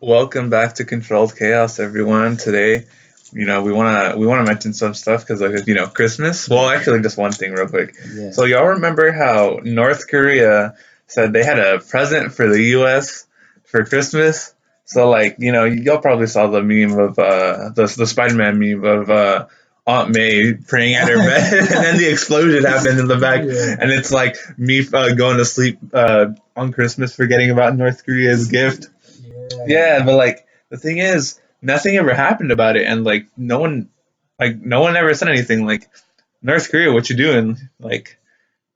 Welcome back to Controlled Chaos, everyone. Today, we wanna mention some stuff because Christmas. Well, actually, just one thing real quick. Yeah. So y'all remember how North Korea said they had a present for the U.S. for Christmas? So y'all probably saw the meme of the Spider-Man meme of Aunt May praying at her bed, and then the explosion happened in the back, Yeah. and it's like me going to sleep on Christmas, forgetting about North Korea's gift. Yeah, but the thing is, nothing ever happened about it, and no one ever said anything. Like, North Korea, what you doing? Like,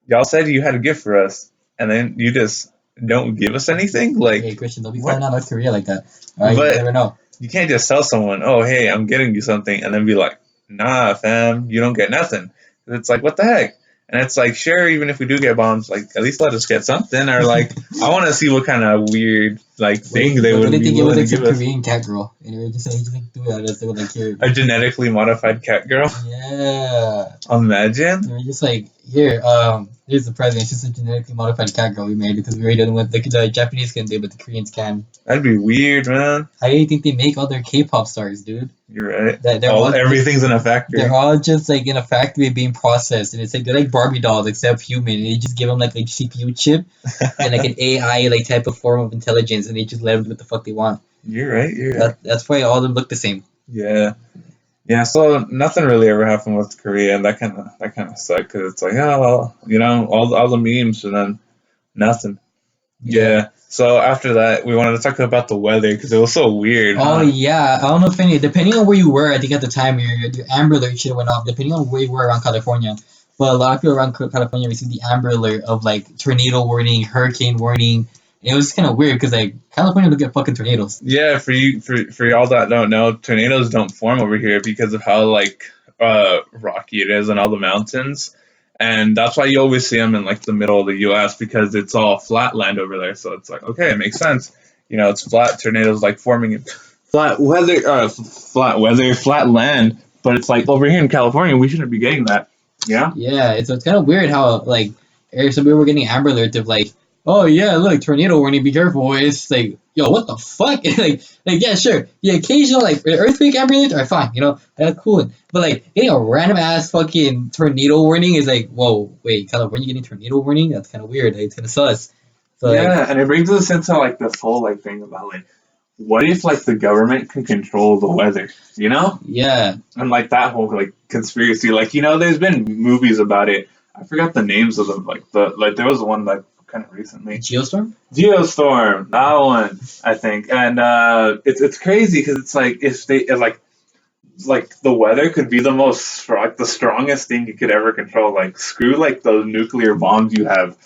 y'all said you had a gift for us, and then you just don't give us anything. Hey, Like, Christian, don't be calling what? out North Korea like that. All right, you But never know. you can't just tell someone, "Oh, hey, I'm getting you something," and then be like, "Nah, fam, you don't get nothing." It's like, what the heck? And it's like, sure, even if we do get bombs, like at least let us get something, or like I want to see what kind of weird thing they What would if be they give us willing to like some give us. Korean cat girl? And we're just like do it. They were like here. A genetically modified cat girl. Yeah. Imagine. And we're just like here. Here's the present. It's just a genetically modified cat girl we made because we already done what the Japanese can do, but the Koreans can. That'd be weird, man. How do you think they make all their K-pop stars, dude? You're right. That they're All all everything's in a factory. they're all just like in a factory being processed, and it's like they're like Barbie dolls except human. And they just give them like a CPU chip and like an AI like type of form of intelligence, and they just let them do what the fuck they want. You're right. You're right. That's why all of them look the same. Yeah. Yeah. So nothing really ever happened with Korea, and that kind of sucked because it's like, oh well, all the memes and then nothing. Yeah. Yeah. So after that, we wanted to talk about the weather because it was so weird, Oh huh? yeah, I don't know if any depending on where you were, I think at the time your Amber Alert should have went off depending on where you were around California. But a lot of people around California received the Amber Alert of like tornado warning, hurricane warning. And it was kind of weird because like California look at fucking tornadoes. Yeah, for y'all that don't know, tornadoes don't form over here because of how rocky it is and all the mountains, and that's why you always see them in like the middle of the U.S. because it's all flat land over there. So it's like, okay, it makes sense. It's flat. Tornadoes like forming in flat land. But it's like over here in California, we shouldn't be getting that. Yeah. Yeah, it's kind of weird how like some people were getting Amber Alert of like, oh yeah, look, tornado warning, be careful. It's like, yo, what the fuck? like yeah, sure, the occasional like earthquake Amber Alert are fine, that's cool. But like getting a random ass fucking tornado warning is like, whoa, wait, California getting tornado warning? That's kind of weird. Like, it's kind of sus. So like, Yeah, and it brings us into like this whole thing about what if the government can control the weather, yeah, and that whole conspiracy, there's been movies about it. I forgot the names of them. There was one kind of recently. Geostorm. Geostorm, that one, I think, and it's crazy because it's like if they the weather could be the strongest thing you could ever control. Like screw those nuclear bombs you have.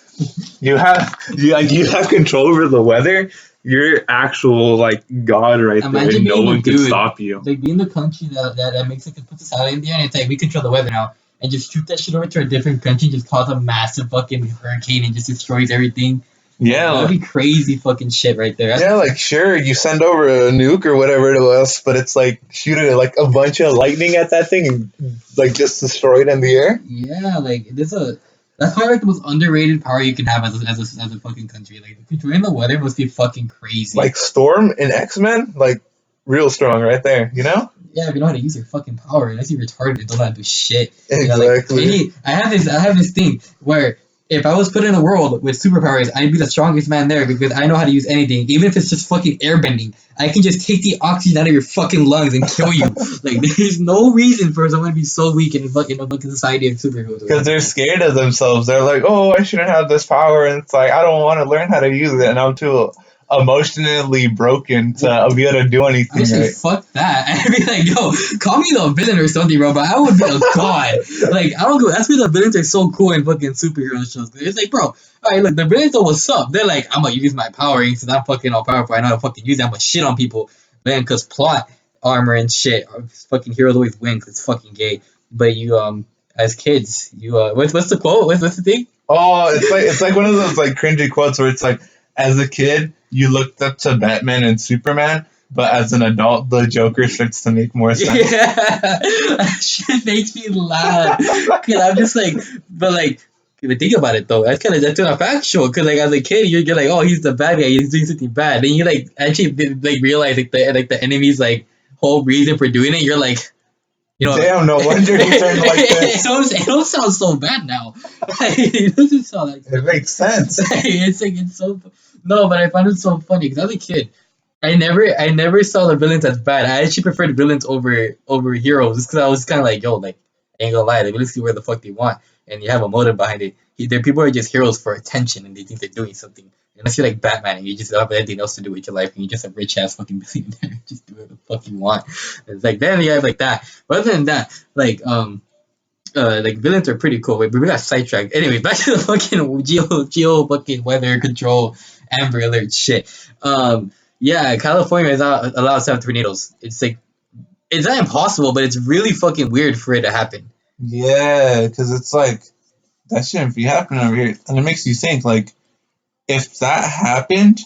You have control over the weather. You're actual god right there, Imagine and no being the one can dude, stop you. like being the country that makes it puts us out in there, and it's like we control the weather now, and just shoot that shit over to a different country, just cause a massive fucking hurricane and just destroys everything. That'd Yeah, be crazy fucking shit right there. yeah, sure, you send over a nuke or whatever to us, but it's like shooting a bunch of lightning at that thing and just destroy it in the air. Yeah, like there's a that's probably like the most underrated power you can have as a fucking country. Like controlling the weather must be fucking crazy. Like Storm in X-Men, real strong right there, Yeah, if you know how to use your fucking power, unless you're retarded and don't know how to do shit. Exactly. I have this thing where if I was put in a world with superpowers, I'd be the strongest man there because I know how to use anything, even if it's just fucking airbending. I can just take the oxygen out of your fucking lungs and kill you. Like there's no reason for someone to be so weak in fucking society of superheroes. Because they're scared of themselves. They're like, oh, I shouldn't have this power. And it's like, I don't want to learn how to use it. And I'm too emotionally broken to be able to do anything Honestly, right. fuck that. I'd be like, yo, call me the villain or something, bro. But I would be a god. Like, I don't go. That's why the villains are so cool in fucking superhero shows. It's like, bro, all right, look, the villains are what's up. They're like, I'm gonna use my power since I'm fucking all powerful. I know how to fucking use it. I'm gonna shit on people, man. Cause plot armor and shit, fucking heroes always win. Cause it's fucking gay. But you, as kids, you, what's the quote? What's the thing? Oh, it's like one of those cringy quotes where it's like, as a kid, you looked up to Batman and Superman, but as an adult, the Joker starts to make more sense. Yeah, that shit makes me laugh. Cause I'm just like, but like, But think about it though. That's kind of factual. Cause like as a kid, you're like, oh, he's the bad guy. He's doing something bad. Then you like actually like realize like the enemy's like whole reason for doing it. You're like, you know, Damn, no wonder he turned like this. it don't sound so bad now. It doesn't sound like It makes sense. it's like it's so no, but I find it so funny because as a kid, I never saw the villains as bad. I actually preferred villains over heroes just because I was kind of like, yo, like I ain't gonna lie, the villains do where the fuck they want, and you have a motive behind it. There people are just heroes for attention, and they think they're doing something. Unless you're like Batman and you just don't have anything else to do with your life, and you're just a rich ass fucking billionaire, just do whatever the fuck you want. It's like then you have like that. But other than that, like villains are pretty cool. Wait, but we got sidetracked. Anyway, back to the fucking geo fucking weather control Amber Alert shit. Yeah, California is not allowed to have tornadoes. It's like it's not impossible, but it's really fucking weird for it to happen. Yeah, because it's like that shouldn't be happening over here, and it makes you think like if that happened,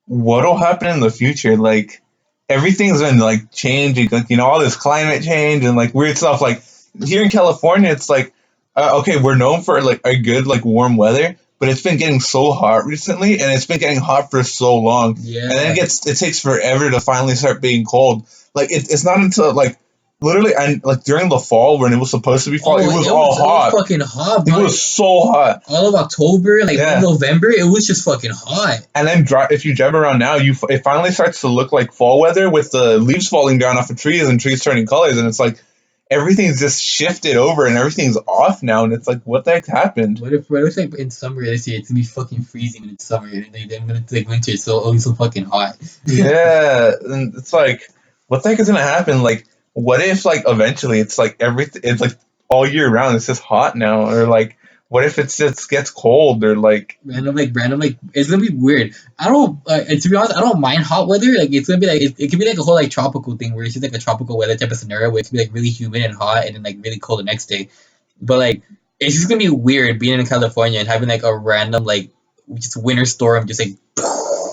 what'll happen in the future? Like everything's been like changing, like all this climate change and like weird stuff. Like here in California, it's like okay, we're known for like a good like warm weather, but it's been getting so hot recently, and it's been getting hot for so long, and then Yeah. it takes forever to finally start being cold. Like it's not until like literally and like during the fall when it was supposed to be fall, Oh, it was all it was hot. fucking hot, It bro. was so hot. All of October, like mid Yeah. November, it was just fucking hot. And then if you drive around now, it finally starts to look like fall weather with the leaves falling down off of trees and trees turning colors, and it's like everything's just shifted over and everything's off now, and it's like what the heck happened? What if like in summer this year it's gonna be fucking freezing in summer, and then when it's like winter, it's so always so fucking hot. Yeah, and it's like what the heck is gonna happen? Like, what if like eventually it's like everything, it's like all year round it's just hot now, or like what if it just gets cold, or like Random, it's gonna be weird. I don't to be honest, I don't mind hot weather. Like it's gonna be like it could be like a whole like tropical thing where it's just like a tropical weather type of scenario where it's gonna be like really humid and hot and then like really cold the next day. But like it's just gonna be weird being in California and having like a random like just winter storm just like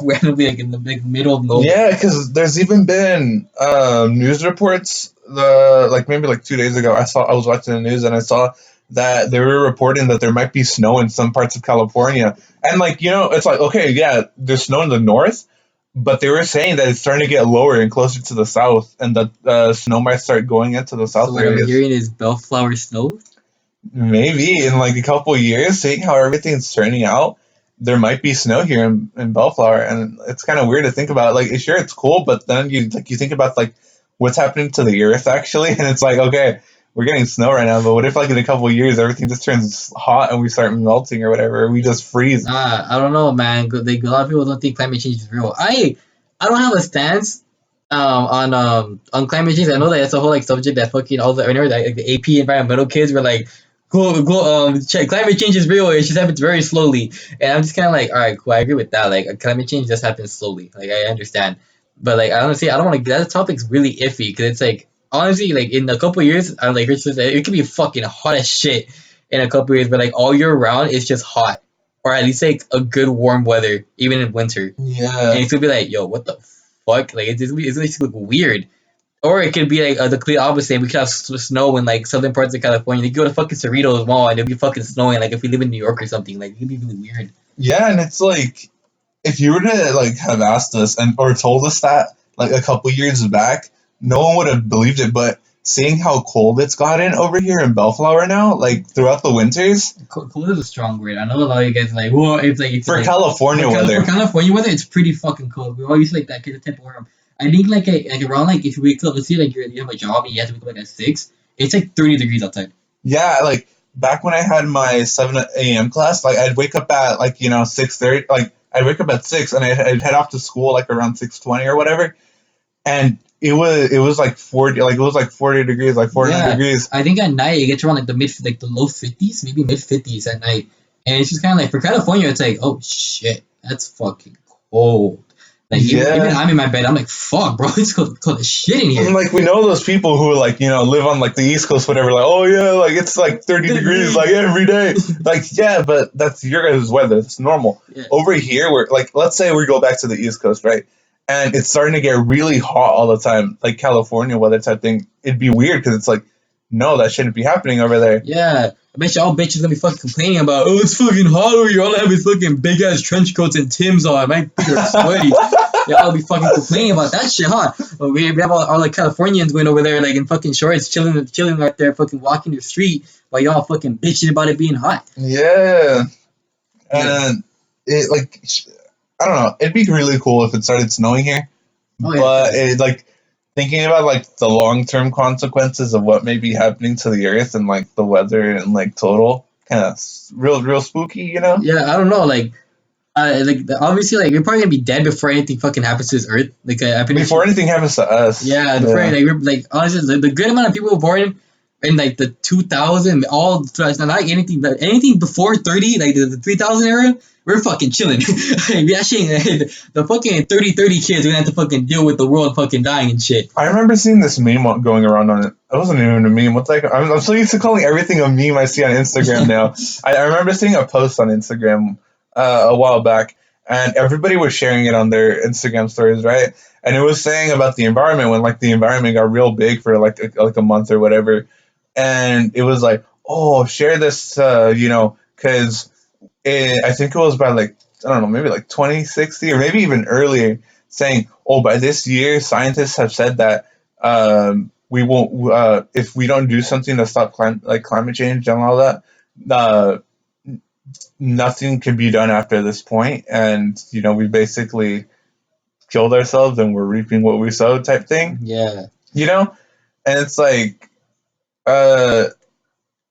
randomly like in the like, middle of nowhere. yeah, because there's even been news reports. The like maybe like 2 days ago, I was watching the news and I saw that they were reporting that there might be snow in some parts of California, and like it's like okay, yeah, there's snow in the north, but they were saying that it's starting to get lower and closer to the south, and that snow might start going into the So south what I'm areas. hearing is bellflower snow. Maybe in like a couple of years, seeing how everything's turning out, there might be snow here in Bellflower, and it's kind of weird to think about. Like, sure, it's cool, but then you think about like what's happening to the earth actually, and it's like okay, we're getting snow right now, but what if like in a couple of years everything just turns hot and we start melting or whatever, or we just freeze? I don't know, man. Like, a lot of people don't think climate change is real. I don't have a stance on climate change. I know that it's a whole like subject that fucking all the like the AP environmental kids were like, go check climate change is real. It just happens very slowly, and I'm just kind of like, all right, cool. I agree with that. Like climate change just happens slowly. Like I understand, but like I honestly I don't want to. That topic's really iffy because it's like honestly like in a couple years I'm like Richard said, it could be fucking hot as shit in a couple years, but like all year round it's just hot, or at least like a good warm weather even in winter, Yeah, and it's gonna be like, yo, what the fuck? Like it's gonna just look weird. Or it could be like the complete opposite. We could have snow in like southern parts of California. You go to fucking Cerritos Mall and it'll be fucking snowing. Like if we live in New York or something, like it could be really weird. yeah, and it's like if you were to like have asked us and or told us that like a couple years back, no one would have believed it. But seeing how cold it's gotten over here in Bellflower now, like throughout the winters, Cold is a strong word. I know a lot of you guys are like, well, it's for like California for weather, California weather, it's pretty fucking cold. We always like that kind of type of weather. I think like around like if you wake up, let's say like you have a job and you have to wake up like at 6, it's like 30 degrees outside. yeah, like back when I had my 7 a.m. class, like I'd wake up at like 6:30, like I'd wake up at 6 and I'd head off to school like around 6:20 or whatever, and it was like 40, like it was like 40 degrees, like 49 Yeah, degrees. I think at night it gets around like the low 50s, maybe mid 50s at night, and it's just kind of like for California, it's like oh shit, that's fucking cold. Like even Yeah. I'm in my bed, I'm like fuck, bro, it's cold as shit in And here. like we know those people who like live on like the East Coast, whatever. Like, oh yeah, like it's like 30 degrees like every day. Like yeah, but that's your guys' weather. It's normal. Yeah, Over here, we're like, let's say we go back to the East Coast, right? And it's starting to get really hot all the time, like California weather type thing. It'd be weird because it's like, no, that shouldn't be happening over there. yeah. I bet you all bitches gonna be fucking complaining about, oh, it's fucking hot over here. All I have is fucking big ass trench coats and Tim's on. My feet are sweaty. Y'all be fucking complaining about that shit, huh? But we have all like Californians going over there like in fucking shorts, chilling right there, fucking walking the street while y'all fucking bitching about it being hot. Yeah, and it like I don't know. It'd be really cool if it started snowing here, Oh yeah, but it like thinking about like the long term consequences of what may be happening to the earth and like the weather and like total kind of real spooky, you know? yeah. I don't know, like obviously, like we're probably gonna be dead before anything fucking happens to this earth. Like I pretty Before sure. anything happens to us. Yeah, before like we're like honestly, the good amount of people were born in like the 2000, all not anything before 30, like the 3000 era. We're fucking chilling. We actually the fucking 30 kids are gonna have to fucking deal with the world fucking dying and shit. I remember seeing this meme going around on it. It wasn't even a meme. What's like I'm so used to calling everything a meme I see on Instagram now. I remember seeing a post on Instagram a while back, and everybody was sharing it on their Instagram stories, right? And it was saying about the environment when like the environment got real big for like a month or whatever, and it was like, oh, share this, because I think it was by like I don't know, maybe like 2060 or maybe even earlier, saying, "Oh, by this year, scientists have said that we won't if we don't do something to stop climate change and all that, uh, nothing can be done after this point, and we basically killed ourselves and we're reaping what we sowed, type thing, Yeah. you know." And it's like, uh,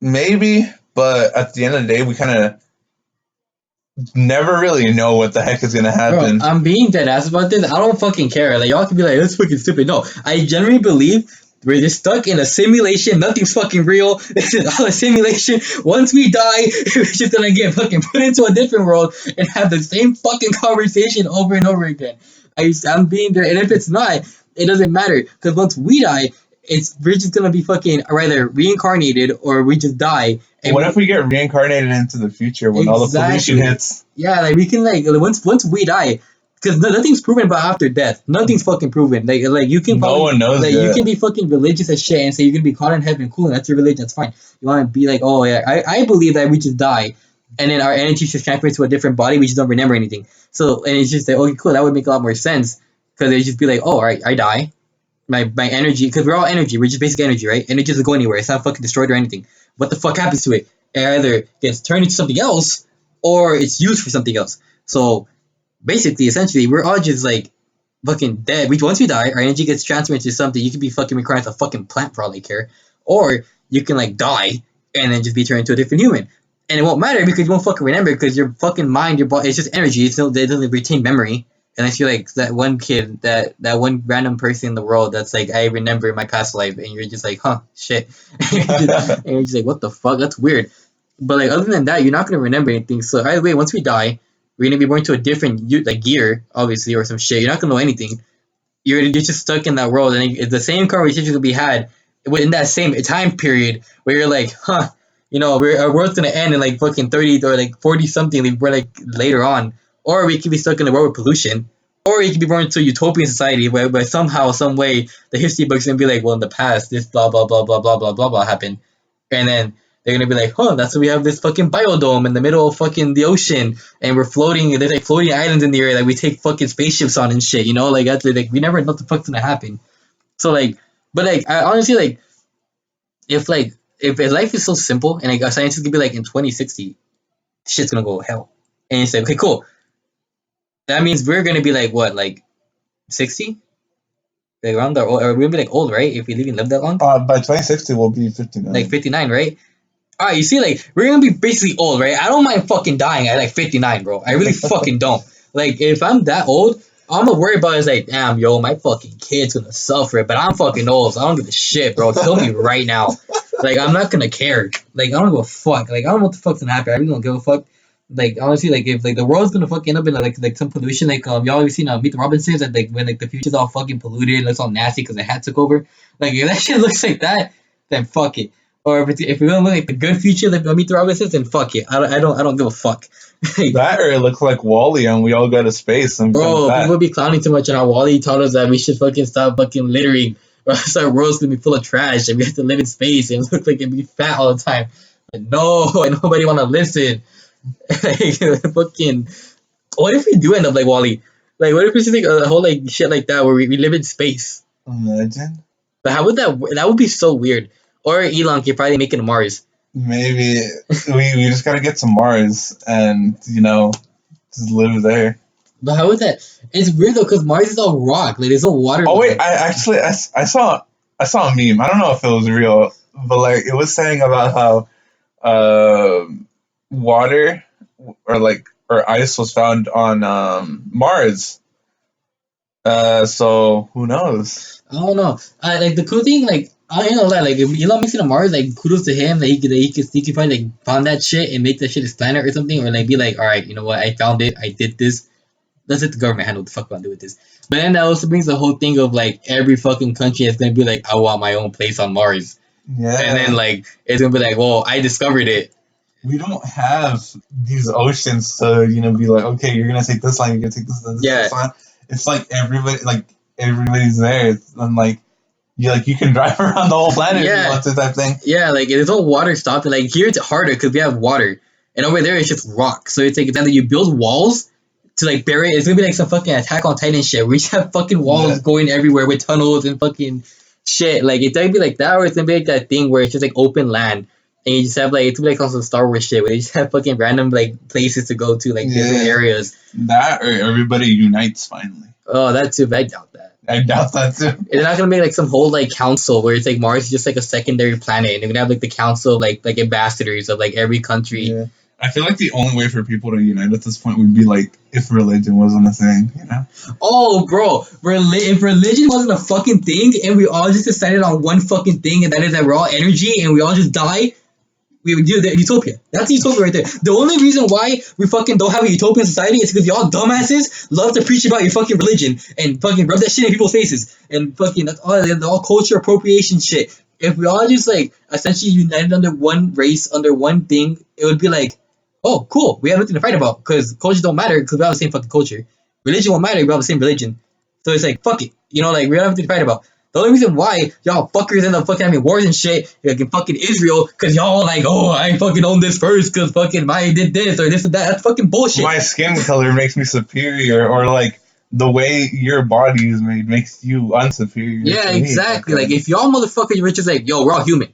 maybe, but at the end of the day, we kind of never really know what the heck is gonna Bro, happen. I'm being dead ass about this. I don't fucking care. Like y'all can be like, that's fucking stupid. No, I genuinely believe we're just stuck in a simulation. Nothing's fucking real. This is all a simulation. Once we die, we're just gonna get fucking put into a different world and have the same fucking conversation over and over again. I'm being there, and if it's not, it doesn't matter because once we die, we're just gonna be fucking either reincarnated or we just die. And What if we get reincarnated into the future when all the pollution exactly. hits? Yeah, like we can like once we die, because nothing's proven about after death. Nothing's fucking proven. Like you can No probably one knows like you yet. can be fucking religious as shit and say you're gonna be caught in heaven. Cool, that's your religion. That's fine. You want to be like, oh yeah, I believe that we just die, and then our energy just transfers to a different body. We just don't remember anything. So and it's just like okay, cool. That would make a lot more sense because they just be like, oh, all right, I die. My energy, because we're all energy. We're just basic energy, right? Energy doesn't go anywhere. It's not fucking destroyed or anything. What the fuck happens to it? It either gets turned into something else or it's used for something else. So basically, essentially, we're all just like fucking dead. Once we die, our energy gets transferred into something. You could be fucking reincarnated as a fucking plant for all they care, or you can like die and then just be turned into a different human. And it won't matter because you won't fucking remember because your fucking mind, your body, it's just energy. It doesn't retain memory. Unless you're like that one kid, that one random person in the world that's like, I remember my past life, and you're just like, huh, shit, and you're just like, what the fuck? That's weird. But like other than that, you're not gonna remember anything. So either way, once we die, we're gonna be born to a different like year, obviously, or some shit. You're not gonna know anything. You're just stuck in that world, and it's the same conversation will be had within that same time period where you're like, huh, our world's gonna end in like fucking 30 or like 40 something. Like, we're like later on, or we could be stuck in a world with pollution, or we could be born into a utopian society where somehow, some way, the history books gonna be like, well, in the past, this blah blah blah blah blah blah blah blah happened, and then they're gonna be like, huh, that's why we have this fucking biodome in the middle of fucking the ocean, and we're floating. There's like floating islands in the air that we take fucking spaceships on and shit. Like that's like we never know what the fuck's gonna happen. So like, but like, I honestly like if life is so simple and like a scientist could be like in 2060, shit's gonna go to hell, and it's like okay, cool. That means we're gonna be like what, like 60, like around the, or we're gonna be like old, right? If we even live that long, By 2060, we'll be 59. like 59, right? Alright, you see, like, we're gonna be basically old, right? I don't mind fucking dying at like 59, bro. I really fucking don't. Like, if I'm that old, all I'm gonna worry about is like, damn, yo, my fucking kid's gonna suffer, but I'm fucking old, so I don't give a shit, bro. Kill me right now. Like, I'm not gonna care. Like, I don't give a fuck. Like, I don't know what the fuck's gonna happen. I really don't give a fuck. Like, honestly, like, if like the world's gonna fucking end up in like some pollution, like y'all ever seen Meet the Robinsons, that like when like the future's all fucking polluted, it looks all nasty because the hat took over. Like, if that shit looks like that, then fuck it. Or if we're gonna look like the good future that Meet the Robinsons, then fuck it. I don't give a fuck. That or it looks like Wally and we all go to space and become Bro, people fat. be clowning too much on how Wally told us that we should fucking stop fucking littering, or else our world's gonna be full of trash and we have to live in space and look like and be fat all the time. No, and nobody wanna listen. Like fucking. What if we do end up like Wally? Like, what if it's like a whole like shit like that where we live in space? Imagine. But how would that would be so weird. Or Elon can probably make it to Mars. Maybe we just gotta get to Mars and just live there. But how would that? It's weird though because Mars is all rock. Like there's no water. Oh wait, I saw a meme. I don't know if it was real, but like it was saying about how water or ice was found on Mars. So who knows? I don't know. Like the cool thing, like I don't know that like if Elon makes it to Mars, like kudos to him. That he could probably like found that shit and make that shit his planet or something, or like be like, all right, you know what, I found it, I did this. Let's let the government handle what the fuck about do with this. But then that also brings the whole thing of like every fucking country is gonna be like, I want my own place on Mars, and then Yeah, like it's gonna be like, well, I discovered it. we don't have these oceans to be like, okay, you're gonna take this line, you're gonna take this Yeah, line. It's like everybody's there. And like you can drive around the whole planet if you yeah, want to type thing. yeah. Like there's no water stopping. Like here it's harder because we have water, and over there it's just rock. So it's like it's either you build walls to like bury it. It's gonna be like some fucking Attack on Titan shit. We just have fucking Yeah, walls going everywhere with tunnels and fucking shit. Like it's gonna be like that, or it's gonna be like that thing where it's just like open land. And you just have like it's gonna be like also Star Wars shit where you just have fucking random like places to go to, like different yeah. areas. That or everybody unites finally. Oh, that too, but I doubt that. I doubt that too. They're not gonna make like some whole like council where it's like Mars is just like a secondary planet, and they're gonna have like the council of like ambassadors of like every country. Yeah. I feel like the only way for people to unite at this point would be like if religion wasn't a thing. Oh, bro, if religion wasn't a fucking thing, and we all just decided on one fucking thing, and that is that we're all energy, and we all just die, we would do the utopia. That's the utopia right there. The only reason why we fucking don't have a utopian society is because y'all dumbasses love to preach about your fucking religion and fucking rub that shit in people's faces and fucking that's all culture appropriation shit. If we all just like essentially united under one race, under one thing, it would be like, oh, cool. We have nothing to fight about because cultures don't matter because we have the same fucking culture. Religion won't matter. We have the same religion. So it's like, fuck it. Like, we don't have anything to fight about. The only reason why y'all fuckers end up fucking having wars and shit, like in fucking Israel, because y'all like, oh, I fucking own this first because fucking I did this or this and that. That's fucking bullshit. My skin color makes me superior, or like the way your body is made makes you unsuperior. Yeah, To me. exactly. Okay. Like, if y'all motherfuckers were just like, yo, we're all human.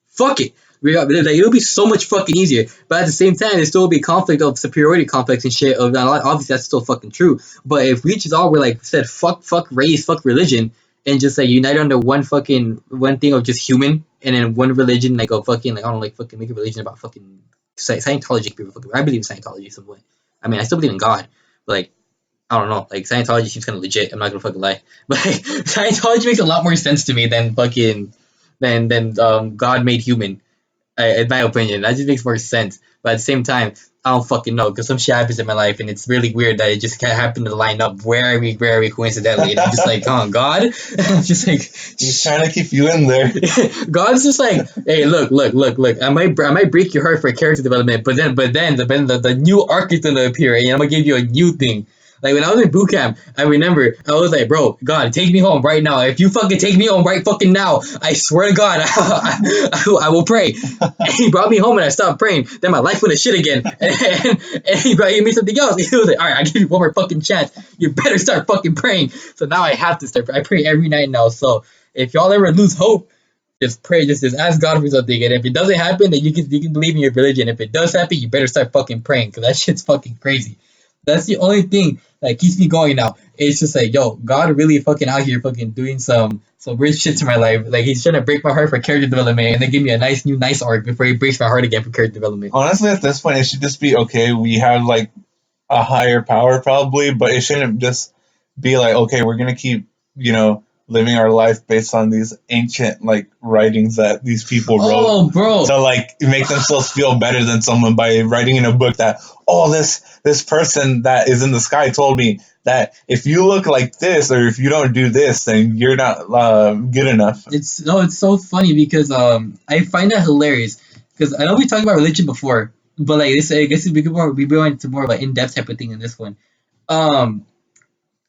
Fuck it. Like, it'll be so much fucking easier. But at the same time, there still will be conflict of superiority complex and shit. Obviously, that's still fucking true. But if we just all were like said, fuck race, fuck religion, and just like unite under one thing of just human, and then one religion, like a fucking like I don't know, like fucking make a religion about fucking Scientology people. Fucking, I believe in Scientology at some point. I mean, I still believe in God, but like I don't know, like Scientology seems kind of legit. I'm not gonna fucking lie, but like, Scientology makes a lot more sense to me than fucking than God made human. In my opinion, that just makes more sense. But at the same time, I don't fucking know because some shit happens in my life, and it's really weird that it just kind of happened to line up very coincidentally. And I'm just like, oh God, I'm just like, He's trying to keep you in there. God's just like, hey, look. I might break your heart for character development, but then the new arc is gonna appear, and I'm gonna give you a new thing. Like when I was in boot camp, I remember I was like, bro, God, take me home right now. If you fucking take me home right fucking now, I swear to God, I will pray. And he brought me home and I stopped praying. Then my life went to shit again. And he brought me something else. He was like, all right, I give you one more fucking chance. You better start fucking praying. So now I have to start. I pray every night now. So if y'all ever lose hope, just pray, just ask God for something. And if it doesn't happen, then you can believe in your religion. If it does happen, you better start fucking praying because that shit's fucking crazy. That's the only thing that keeps me going now. It's just like, yo, God really fucking out here fucking doing some weird shit to my life. Like he's trying to break my heart for character development and then give me a nice arc before he breaks my heart again for character development. Honestly, at this point, it should just be okay. We have like a higher power, probably, but it shouldn't just be like, okay, we're gonna keep, living our life based on these ancient like writings that these people wrote Oh, bro. to like make themselves feel better than someone by writing in a book that, oh, this person that is in the sky told me that if you look like this or if you don't do this, then you're not good enough. It's so funny because I find that hilarious because I know we talked about religion before, but like this I guess we go into more of an in depth type of thing in this one. Um,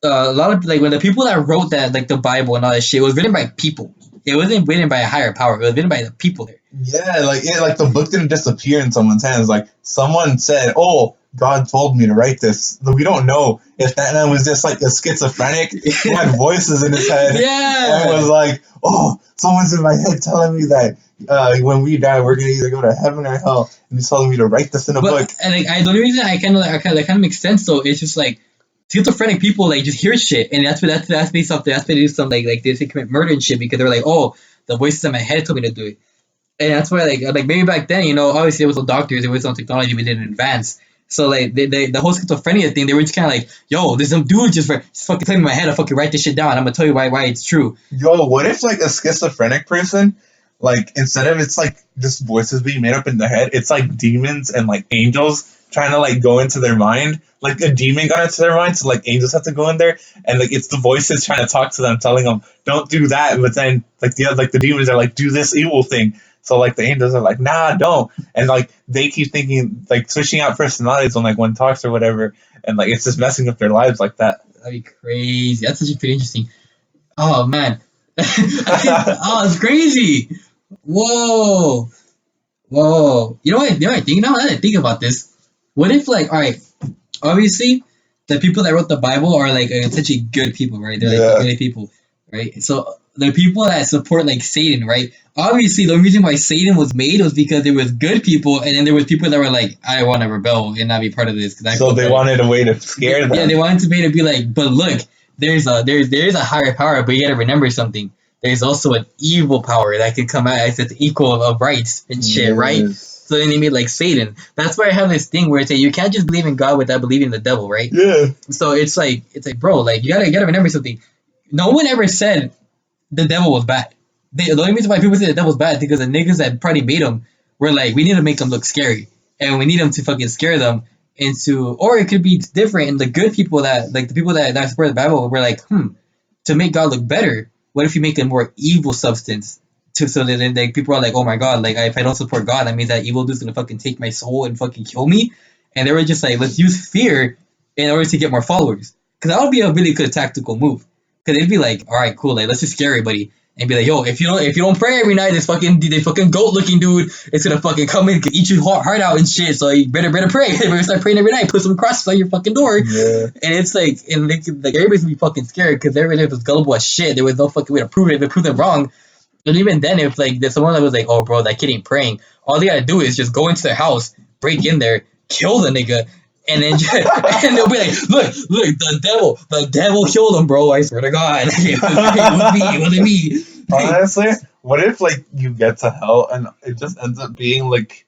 a lot of like when the people that wrote that like the Bible and all that shit was written by people. it wasn't written by a higher power. It was written by the people there. Yeah, like the book didn't disappear in someone's hands. Like someone said, "Oh, God told me to write this." We don't know if that man was just like a schizophrenic who had voices in his head and was Yeah. like, "Oh, someone's in my head telling me that when we die, we're gonna either go to heaven or hell," and he's telling me to write this in a book. But and like the only reason I kind of like that kind of makes sense though is just like schizophrenic people like just hear shit and that's based off that's based on like they commit murder and shit because they're like, oh, the voices in my head told me to do it. And that's why like maybe back then, obviously there was no doctors, there was no technology, we didn't advance. So like the whole schizophrenia thing, they were just kind of like, yo, there's some dude just fucking playing in my head. I fucking write this shit down. I'm gonna tell you why it's true. Yo, what if like a schizophrenic person, like instead of it's like just voices being made up in their head, it's like demons and like angels trying to like go into their mind. Like a demon got into their mind, so like angels have to go in there, and like it's the voices trying to talk to them, telling them don't do that. But then like the demons are like do this evil thing. So like the angels are like nah, don't, and like they keep thinking like switching out personalities when like one talks or whatever, and like it's just messing up their lives like that. That'd be crazy. That's actually pretty interesting. Oh man, oh, it's crazy. Whoa, whoa. You know what I think now that I think about this. What if like, all right, obviously the people that wrote the Bible are like essentially good people, right? They're like Yeah. good people, right? So the people that support like Satan, right? Obviously, the reason why Satan was made was because there was good people, and then there was people that were like, I want to rebel and not be part of this because I So feel they better. wanted a way to scare Yeah, them. they wanted to make it be like, but look, there's a higher power, but you gotta remember something. There's also an evil power that can come out as its equal of rights and shit, right? Yes. So then they made like Satan. That's why I have this thing where it's like you can't just believe in God without believing in the devil, right? Yeah. So it's like bro, like you gotta remember something. No one ever said the devil was bad. The only reason why people say the devil's bad is because the niggas that probably made him were like, we need to make them look scary, and we need them to fucking scare them into, or it could be different. And the good people that like the people that support the Bible were like, to make God look better, what if you make a more evil substance? So that then like people are like, oh my god, like if I don't support God, that means that evil dude's gonna fucking take my soul and fucking kill me. And they were just like, let's use fear in order to get more followers, because that would be a really good tactical move. Because they'd be like, all right, cool, like let's just scare everybody and be like, yo, if you don't pray every night, this fucking goat looking dude is gonna fucking come in and eat your heart out and shit. So you better pray. You better start praying every night. Put some crosses on your fucking door. Yeah. And it's like, and like everybody's gonna be fucking scared because everybody was gullible as shit. There was no fucking way to prove it. They prove them wrong. And even then, if like there's someone that was like, oh bro, that kid ain't praying, all they gotta do is just go into their house, break in there, kill the nigga, and then and they'll be like, look, the devil killed him, bro. I swear to God, it wasn't me. Honestly, what if like you get to hell and it just ends up being like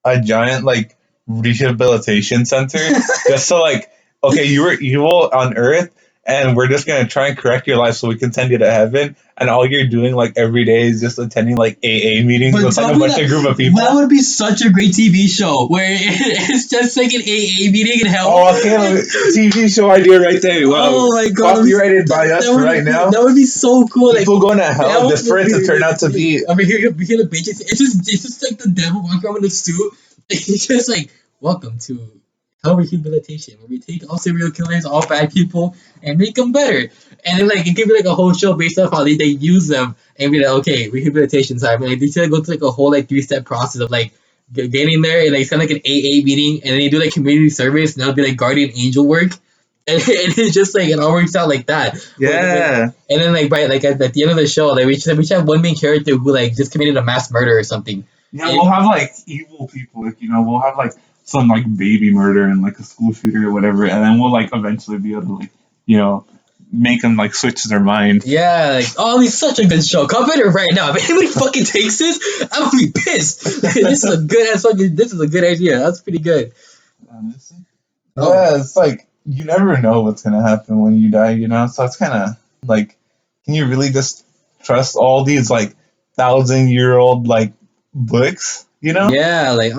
a giant like rehabilitation center just so like okay you were evil on earth and we're just gonna try and correct your life so we can send you to heaven and all you're doing like every day is just attending like AA meetings But with like tell a me bunch of group of people. that would be such a great TV show where it's just like an AA meeting in hell. Oh, okay, TV show idea right there. Wow, Oh my god, copyrighted by us right now. That would be so cool. Like, People going to hell that just for it to turn out to be. I mean, here the bitches. It's just like the devil walking around in a suit. He's just like, welcome to hell rehabilitation, where we take all serial killers, all bad people, and make them better. And then like it could be like a whole show based off how they use them, and be like, okay, rehabilitation time. Like they should go through like a whole like 3-step process of like getting there, and like it's kind of like an AA meeting, and then they do like community service, and that'll be like guardian angel work. And it's just like it all works out like that. Yeah. And then like by like at the end of the show, like we should have one main character who like just committed a mass murder or something. Yeah, we'll have like evil people, like we'll have like some like baby murder and like a school shooter or whatever, and then we'll like eventually be able to like make them like switch their mind. Yeah, like oh, it's such a good show. Comment it right now. If anybody fucking takes this, I'm gonna be pissed. This is a good ass fucking. This is a good idea. That's pretty good. Honestly, yeah, it's like you never know what's gonna happen when you die, So it's kind of like, can you really just trust all these like 1,000-year-old like books? Yeah, like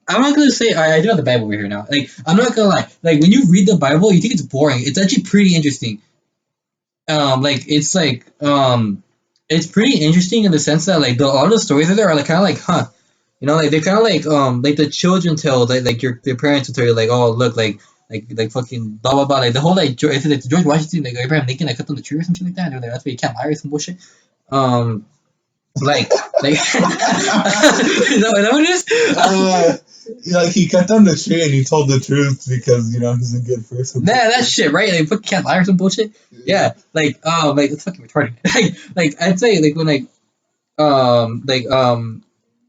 I'm not gonna say I do have the Bible over here now. Like I'm not gonna lie. Like when you read the Bible, you think it's boring. It's actually pretty interesting. It's pretty interesting in the sense that like all the stories in there are like kind of like like they're kind of like the children tell like your parents will tell you like, oh look, like like fucking blah blah blah. Like the whole like it's like George Washington, like Abraham Lincoln, like cut on the tree or something like that. And they're like, that's why you can't lie or some bullshit. Um, like is that what it is? Like he cut down the tree and he told the truth because he's a good person. That shit, right? Like fucking can't lie or some bullshit. Yeah, like it's fucking retarded. like I'd say like when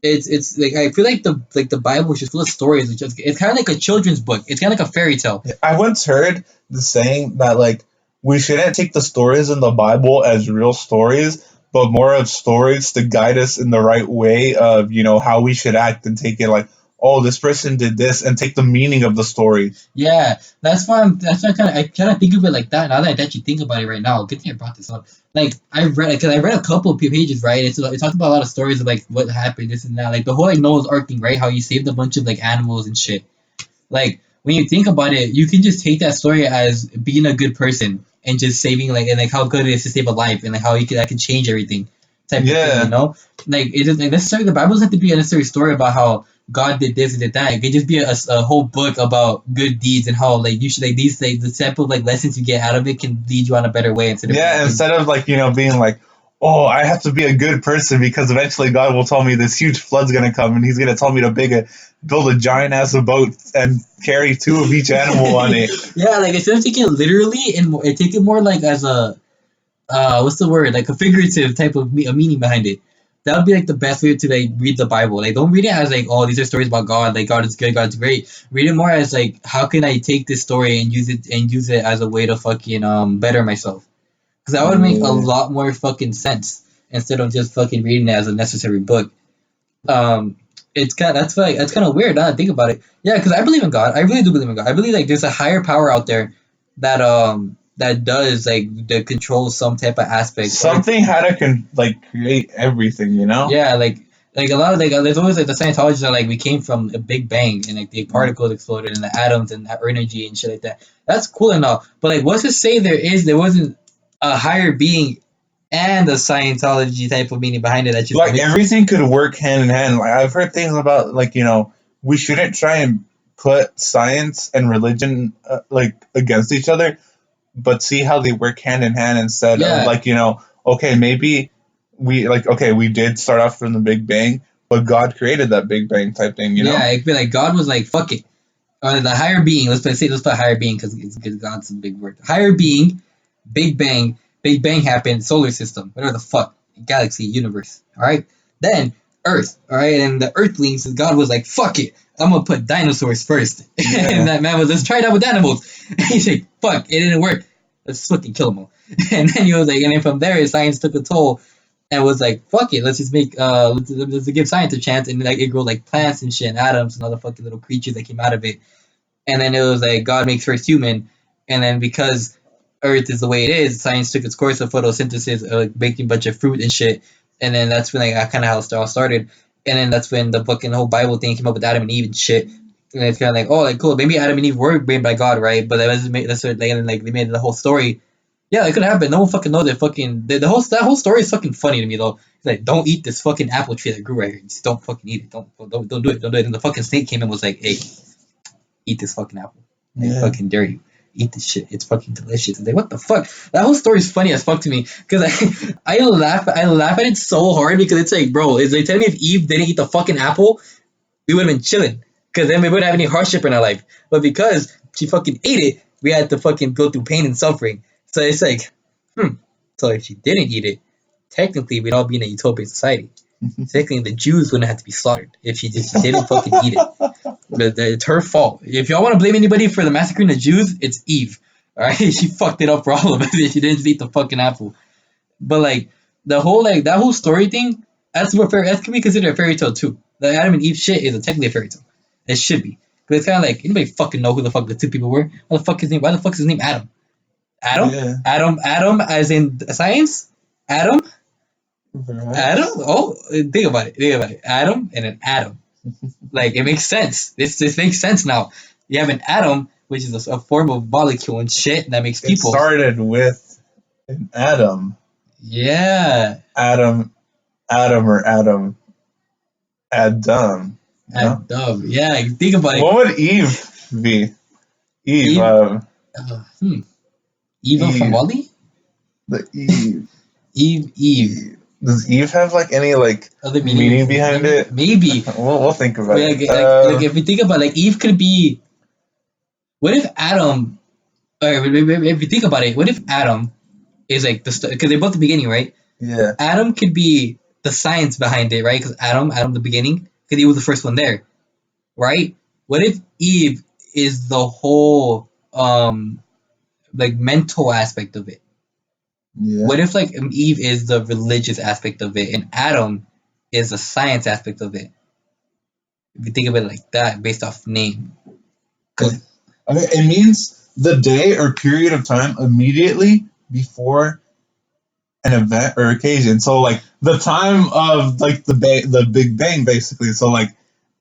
it's like I feel like the Bible is just full of stories. It's kind of like a children's book. It's kind of like a fairy tale. I once heard the saying that like we shouldn't take the stories in the Bible as real stories, but more of stories to guide us in the right way of how we should act and take it like, oh, this person did this, and take the meaning of the story. Yeah, that's why I kind of think of it like that. Now that I actually think about it right now, good thing I brought this up. Like I read a couple of pages, right? It talked about a lot of stories of like what happened, this and that, like the whole like Noah's Ark thing, right? How he saved a bunch of like animals and shit. Like when you think about it, you can just take that story as being a good person and just saving like and like how good it is to save a life and like how that can change everything type of thing, you Yeah. know? Like it doesn't like necessarily the Bible doesn't have to be a necessary story about how God did this and did that. It could just be a whole book about good deeds and how like you should like these like the type of like lessons you get out of it can lead you on a better way instead of Yeah, instead of like, being like, oh, I have to be a good person because eventually God will tell me this huge flood's gonna come and he's gonna tell me to build a giant ass boat and carry two of each animal on it. yeah, like instead of taking it literally and take it more like as a what's the word, like a figurative type of a meaning behind it. That would be like the best way to like read the Bible. Like don't read it as like, oh, these are stories about God, like God is good, God's great. Read it more as like, how can I take this story and use it as a way to fucking better myself. Because that would make a Yeah. lot more fucking sense instead of just fucking reading it as a necessary book. Um, it's kind that's kind of weird now that I think about it. Yeah, because I believe in God. I really do believe in God. I believe like there's a higher power out there that does like that controls some type of aspect. Or Something had to like create everything, yeah, like a lot of like there's always like the Scientologists are like we came from a Big Bang and like the particles exploded and the atoms and energy and shit like that. That's cool and all, but like what's to say there wasn't a higher being and a Scientology type of meaning behind it that just Like everything could work hand in hand. Like I've heard things about like we shouldn't try and put science and religion like against each other, but see how they work hand in hand instead of yeah. like okay, maybe we did start off from the Big Bang, but God created that Big Bang type thing, Yeah, it'd be like God was like, "Fuck it," or the higher being. Let's put higher being because God's a big word. Higher being, Big Bang happened, solar system, whatever the fuck, galaxy, universe. All right, then Earth. All right, and the Earthlings, God was like, "Fuck it, I'm gonna put dinosaurs first." And Yeah. that man was, "Let's try it out with animals." And he's like, "Fuck, it didn't work. Let's fucking kill them all." And then he was like, and then from there, science took a toll and was like, fuck it, let's just make let's give science a chance, and like it grew like plants and shit and atoms and other fucking little creatures that came out of it. And then it was like God makes first human, and then because Earth is the way it is, science took its course of photosynthesis, like making a bunch of fruit and shit. And then that's when like kind of how it all started. And then that's when the fucking whole Bible thing came up with Adam and Eve and shit. And it's kind of like, oh, like cool, maybe Adam and Eve were made by God, right? But that was that's what, like, and then, like they made the whole story. Yeah, it could happen. No one fucking knows that fucking the whole that whole story is fucking funny to me though. It's like, don't eat this fucking apple tree that grew right here. Just don't fucking eat it. Don't do it. Don't do it. And the fucking snake came and was like, hey, eat this fucking apple. I Yeah. fucking dare you. Eat this shit. It's fucking delicious. And like, what the fuck? That whole story is funny as fuck to me because I laugh at it so hard because it's like, bro, is they tell me if Eve didn't eat the fucking apple, we would have been chilling because then we wouldn't have any hardship in our life. But because she fucking ate it, we had to fucking go through pain and suffering. So it's like, so if she didn't eat it, technically we'd all be in a utopian society. Technically, the Jews wouldn't have to be slaughtered if she didn't fucking eat it. But it's her fault. If y'all want to blame anybody for the massacring the Jews, it's Eve. All right, she fucked it up for all of us. She didn't just eat the fucking apple. But like the whole like that whole story thing, that can be considered a fairy tale too. The Adam and Eve shit is technically a fairy tale. It should be. But it's kind of like anybody fucking know who the fuck the two people were. Why the fuck is his name Adam? Adam? Yeah. Adam as in science? Adam? Adam? Perhaps. Oh, think about it. Think about it. Adam and an atom. Like it makes sense. This makes sense now. You have an atom, which is a form of molecule and shit that makes It people. started with an atom. Yeah. Adam, Adam or Adam, Adam. Adam. Yeah, think about it. What would Eve be? Eve. Eve. Eva from Eve. Wally? The Eve. Eve. Does Eve have like any like Other meaning behind it? Maybe. We'll think about Like, it. like if we think about like Eve could be. What if Adam? Or if you think about it, what if Adam is like the because they're both the beginning, right? Yeah. Adam could be the science behind it, right? Because Adam the beginning, because he was the first one there, right? What if Eve is the whole like mental aspect of it? Yeah. What if like Eve is the religious aspect of it and Adam is the science aspect of it? If you think of it like that, based off name, because Okay, it means the day or period of time immediately before an event or occasion. So like the time of like the Big Bang basically. So like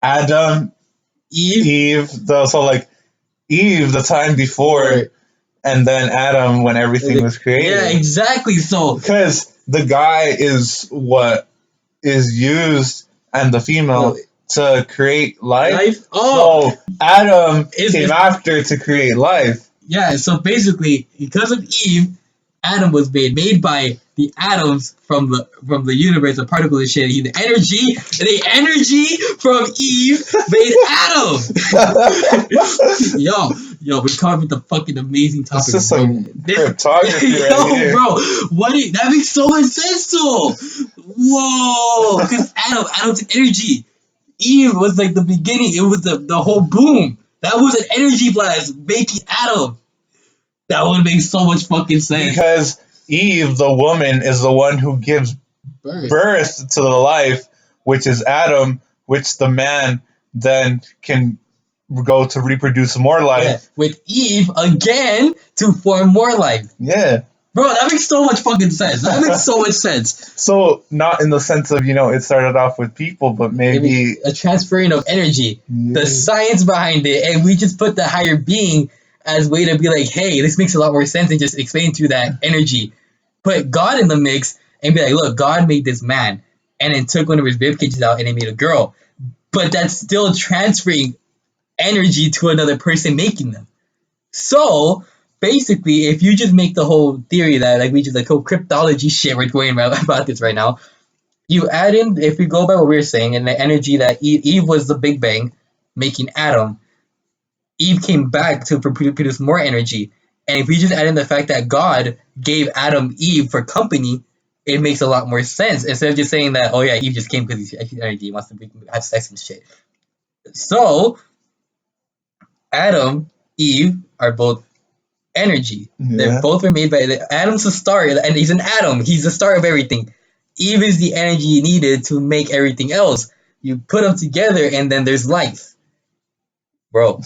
Adam, Eve, so like Eve the time before, and then Adam when everything was created. Yeah, exactly. So because the guy is what is used and the female to create life. Oh, so Adam came after to create life. Yeah, so basically, because of Eve, Adam was made by the atoms from the universe, the particles and shit. The energy from Eve made Adam. yo, we're covering the fucking amazing topic. This is some cryptography right here. Bro, that makes so much sense though. Whoa, because Adam's energy. Eve was like the beginning. It was the whole boom. That was an energy blast making Adam. That would make so much fucking sense. Because Eve, the woman, is the one who gives birth to the life, which is Adam, which the man then can go to reproduce more life. Yeah, with Eve again to form more life. Yeah. Bro, that makes so much fucking sense. That makes so much sense. So, not in the sense of, it started off with people, but maybe a transferring of energy. Yeah. The science behind it, and we just put the higher being as way to be like, hey, this makes a lot more sense than just explain through that energy. Put God in the mix and be like, look, God made this man and then took one of his rib cages out and he made a girl. But that's still transferring energy to another person making them. So basically, if you just make the whole theory that like we just like whole cryptology shit we're going about this right now, you add in, if we go by what we were saying, and the energy that Eve was the Big Bang, making Adam. Eve came back to produce more energy. And if we just add in the fact that God gave Adam Eve for company, it makes a lot more sense. Instead of just saying that, oh yeah, Eve just came because he's energy, he wants to have sex and shit. So, Adam, Eve are both energy. Yeah. They're both were made by Adam's the star, and he's an atom. He's the star of everything. Eve is the energy needed to make everything else. You put them together, and then there's life, bro.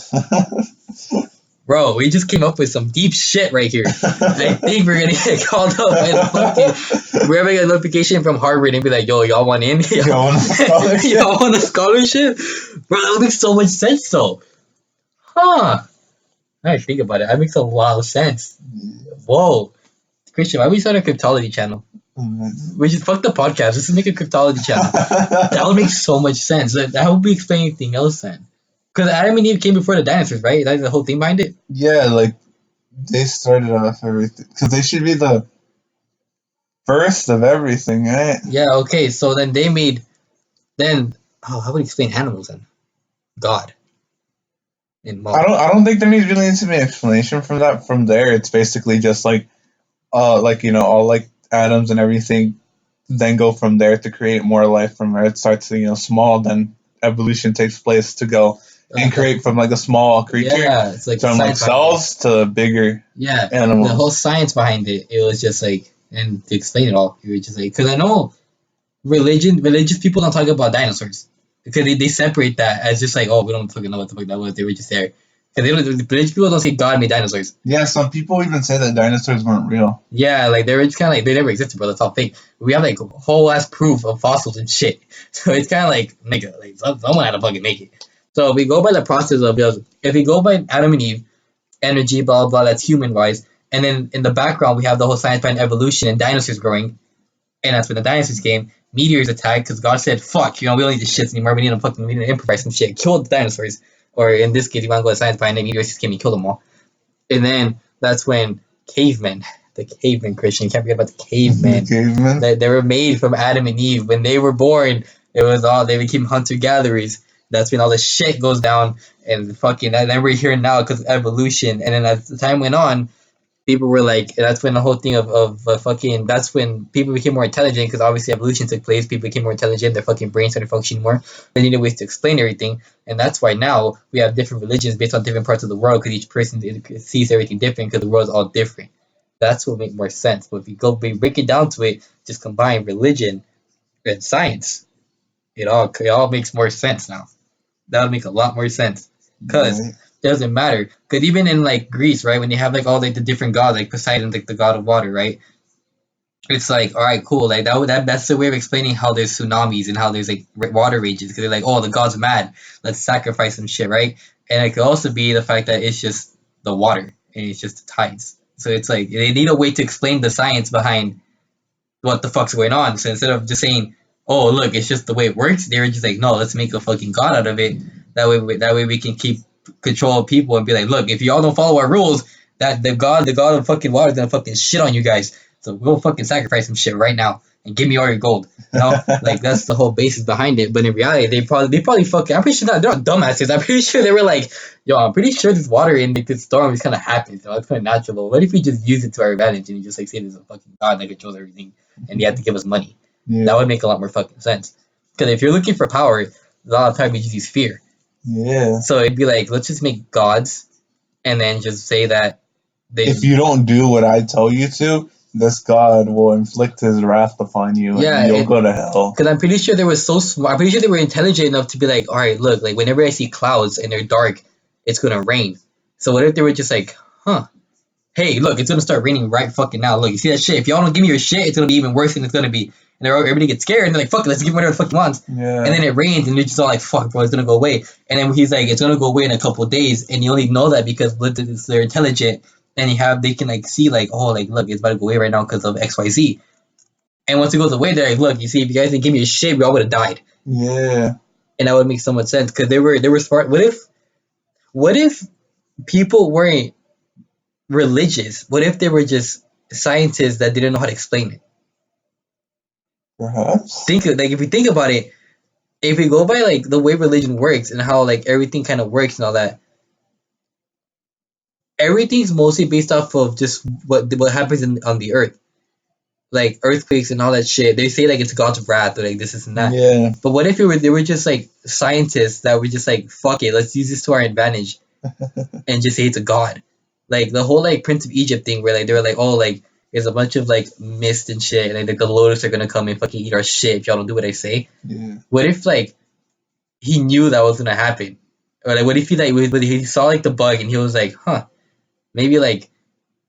Bro, we just came up with some deep shit right here. I think we're gonna get called up by the fucking. We're gonna get a notification from Harvard and be like, "Yo, y'all want in? Y'all want a scholarship? Bro, that makes so much sense, though. Huh? I think about it. That makes a lot of sense. Whoa, Christian, why we start a cryptology channel? We should fuck the podcast. Let's make a cryptology channel. That would make so much sense. That would be explaining anything else then. Because Adam and Eve came before the dinosaurs, right? That's the whole thing behind it. Yeah, like they started off everything because they should be the first of everything, right? Yeah. Okay. So then they made. Then how would you explain animals then? God. I don't think there needs really to be an explanation from that. From there, it's basically just like all like atoms and everything. Then go from there to create more life from where it starts small. Then evolution takes place to go and create from like a small creature. Yeah, it's like from like cells to bigger. Yeah, animals. The whole science behind it. It was just like, and to explain it all, you were just like, because I know religious people don't talk about dinosaurs because they separate that as just like, oh, we don't fucking know what the fuck that was. They were just there. Because religious people don't say God made dinosaurs. Yeah, some people even say that dinosaurs weren't real. Yeah, like they were just kind of like they never existed, bro. That's all fake. We have like whole ass proof of fossils and shit. So it's kind of like nigga, like someone had to fucking make it. So we go by the process of if we go by Adam and Eve, energy, blah blah, blah, that's human wise, and then in the background we have the whole science behind evolution and dinosaurs growing, and that's when the dinosaurs came. Meteors attacked because God said, "Fuck, we don't need this shit anymore. We need to improvise some shit, kill the dinosaurs." or in this case, you want to go to science behind it, meteors came and killed them all. And then that's when cavemen, the cavemen, Christian, you can't forget about the cavemen. Caveman. They were made from Adam and Eve. When they were born, it was all they became hunter gatherers. That's when all the shit goes down and fucking. And then we're here now because of evolution. And then as the time went on, people were like, that's when the whole thing of fucking. That's when people became more intelligent because obviously evolution took place. People became more intelligent. Their fucking brains started functioning more. They needed ways to explain everything, and that's why now we have different religions based on different parts of the world because each person sees everything different because the world's all different. That's what makes more sense. But if you go we break it down to it, just combine religion and science, it all makes more sense now. That would make a lot more sense because Right. it doesn't matter. Because even in like Greece, right, when you have like all like the different gods, like Poseidon, like the god of water, right? It's like, all right, cool. Like that's the way of explaining how there's tsunamis and how there's like water rages because they're like, oh, the god's mad. Let's sacrifice some shit, right? And it could also be the fact that it's just the water and it's just the tides. So it's like they need a way to explain the science behind what the fuck's going on. So instead of just saying, "Oh, look, it's just the way it works," they were just like, "No, let's make a fucking god out of it. That way we can keep control of people and be like, look, if y'all don't follow our rules, that the god of fucking water is gonna fucking shit on you guys. So we'll fucking sacrifice some shit right now and give me all your gold." You know, like that's the whole basis behind it. But in reality, they probably fucking. I'm pretty sure they're not dumbasses. I'm pretty sure they were like, "Yo, I'm pretty sure this water in like, this storm just kind of happens. You know, it's kind of natural. What if we just use it to our advantage and just like say there's a fucking god that controls everything?" And you have to give us money. Yeah. That would make a lot more fucking sense. Because if you're looking for power, a lot of times we just use fear. Yeah. So it'd be like, let's just make gods and then just say that they. If you don't do what I tell you to, this God will inflict his wrath upon you, Yeah, and you'll go to hell. because I'm pretty sure they were so smart. I'm pretty sure they were intelligent enough to be like, all right, look, like whenever I see clouds and they're dark, it's gonna rain. So what if they were just like, huh? Hey, look, it's gonna start raining right fucking now. Look, you see that shit? If y'all don't give me your shit, it's gonna be even worse than it's gonna be. And everybody gets scared and they're like, fuck it, let's give them whatever the fuck he wants. Yeah. And then it rains and they're just all like, fuck, bro, it's gonna go away. And then he's like, it's gonna go away in a couple of days. And you only know that because they're intelligent and they can like see like, oh, like look, it's about to go away right now because of XYZ. And once it goes away, they're like, look, you see, if you guys didn't give me your shit, we all would have died. Yeah. And that would make so much sense because they were smart. What if people weren't religious? What if they were just scientists that didn't know how to explain it? Perhaps. Like if you think about it, if we go by like the way religion works and how like everything kind of works and all that, everything's mostly based off of just what happens on the earth, like earthquakes and all that shit. They say like it's God's wrath or like this and that. Yeah. But what if they were just like scientists that were just like fuck it, let's use this to our advantage and just say it's a god. Like the whole like Prince of Egypt thing where like they were like, oh, like there's a bunch of like mist and shit and like the lotus are gonna come and fucking eat our shit if y'all don't do what I say. Yeah. What if like he knew that was gonna happen? Or like what if he saw like the bug and he was like, huh, maybe like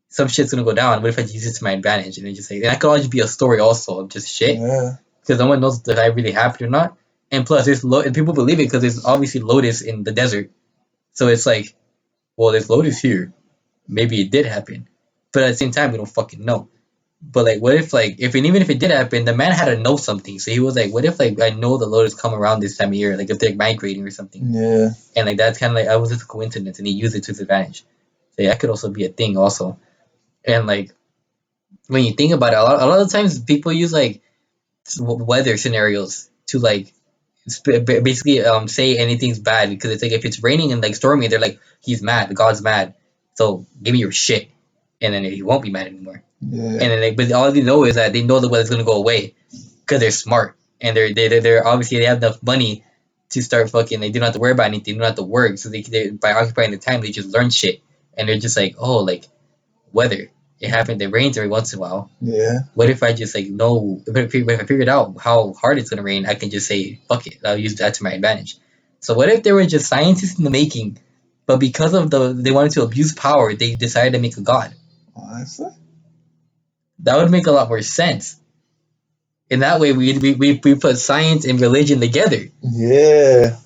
some shit's gonna go down. What if I use it to my advantage? And then just like that could all just be a story also of just shit. Yeah. Because no one knows if that really happened or not. And plus and people believe it because there's obviously lotus in the desert. So it's like, well, there's lotus here. Maybe it did happen. But at the same time we don't fucking know. But like what if like if and even if it did happen, the man had to know something. So he was like, what if like I know the lotus come around this time of year, like if they're migrating or something. Yeah. And like that's kinda like I was just a coincidence and he used it to his advantage. So yeah, that could also be a thing also. And like when you think about it, a lot of times people use like weather scenarios to like basically say anything's bad because it's like if it's raining and like stormy, they're like he's mad, the god's mad, so give me your shit, and then he won't be mad anymore. Yeah. And then but all they know is that they know the weather's gonna go away because they're smart and they're obviously they have enough money to start fucking. They don't have to worry about anything. They don't have to work, so they by occupying the time they just learn shit and they're just like, oh, like weather. It happened. It rains every once in a while. Yeah. What if I just like know? If I figured out how hard it's gonna rain, I can just say fuck it. I'll use that to my advantage. So what if they were just scientists in the making, but because of they wanted to abuse power, they decided to make a god? Honestly. That would make a lot more sense. In that way, we put science and religion together. Yeah.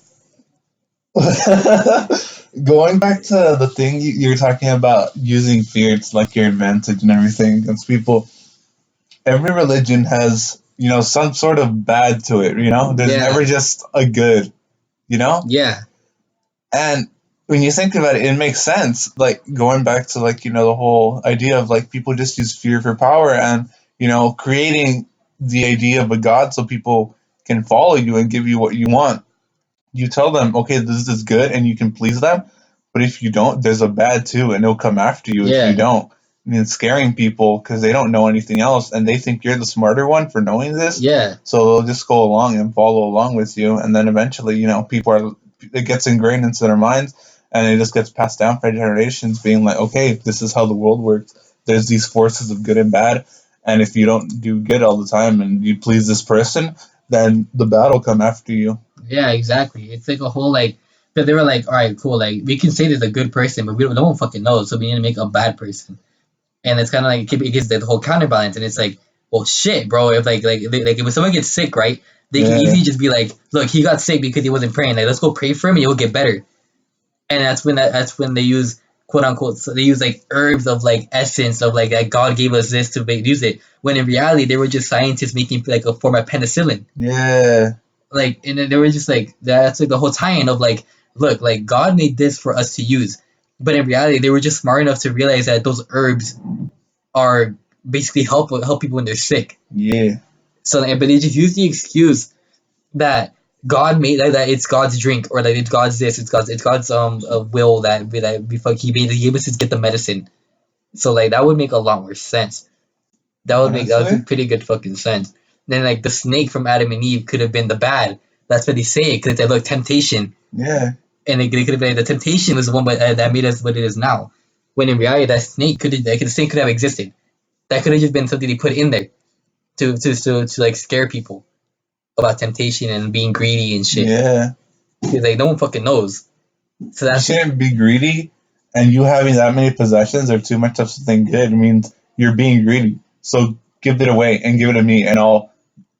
Going back to the thing you're talking about using fear to like your advantage and everything against people, every religion has, some sort of bad to it, there's Yeah. never just a good, Yeah, And when you think about it, it makes sense. Like going back to like, the whole idea of like people just use fear for power and, creating the idea of a god so people can follow you and give you what you want. You tell them, okay, this is good and you can please them. But if you don't, there's a bad too, and they'll come after you if you Yeah, don't. I mean, it's scaring people because they don't know anything else and they think you're the smarter one for knowing this. yeah, So they'll just go along and follow along with you. And then eventually, people it gets ingrained into their minds and it just gets passed down for generations, being like, okay, this is how the world works. There's these forces of good and bad. And if you don't do good all the time and you please this person, then the bad will come after you. yeah, exactly. It's like a whole like, because they were like, all right, cool, like we can say there's a good person, but we don't, no one fucking knows, so we need to make a bad person. And it's kind of like it gives the whole counterbalance, and it's like, well, shit, bro. If like if someone gets sick, right, they can Yeah. easily just be like, look, he got sick because he wasn't praying. Like, let's go pray for him, and he'll get better. And that's when they use quote unquote, so they use like herbs of like essence of like God gave us this to use it. When in reality, they were just scientists making like a form of penicillin. Yeah. Like, and then they were just like that's like the whole tie-in of like, look, like God made this for us to use. But in reality, they were just smart enough to realize that those herbs are basically help people when they're sick. Yeah. So, but they just use the excuse that God made that it's God's drink or that it's God's this, it's God's will that we fuck he gave us to get the medicine. So like that would make a lot more sense. That would Honestly. make pretty good fucking sense. Then like the snake from Adam and Eve could have been the bad. That's what they say because they look temptation, Yeah. and it could have been the temptation was the one that made us what it is now. When in reality, that snake the snake could have existed. That could have just been something they put in there to like scare people about temptation and being greedy and shit. Yeah. 'Cause, like no one fucking knows. So You that's shouldn't be greedy, and you having that many possessions or too much of something good means you're being greedy. So give it away and give it to me, and I'll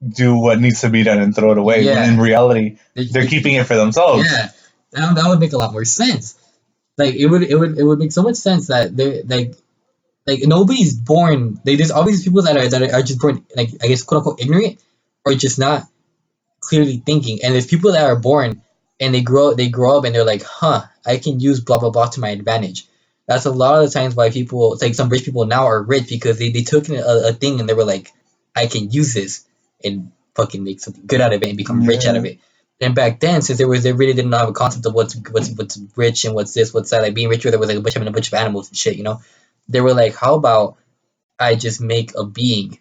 do what needs to be done and throw it away. When in yeah, reality, they're they, keeping it for themselves. yeah. That would make a lot more sense. Like it would make so much sense that they like nobody's born. There's always people that are just born like I guess quote unquote ignorant or just not clearly thinking. And there's people that are born and they grow up and they're like, huh, I can use blah blah blah to my advantage. That's a lot of the times why people it's like some rich people now are rich because they took a thing and they were like, I can use this and fucking make something good out of it and become rich out of Yeah. it. And back then, since they really didn't have a concept of what's rich and what's this, what's that, like being rich, there was like a bunch having a bunch of animals and shit, they were like, how about I just make a being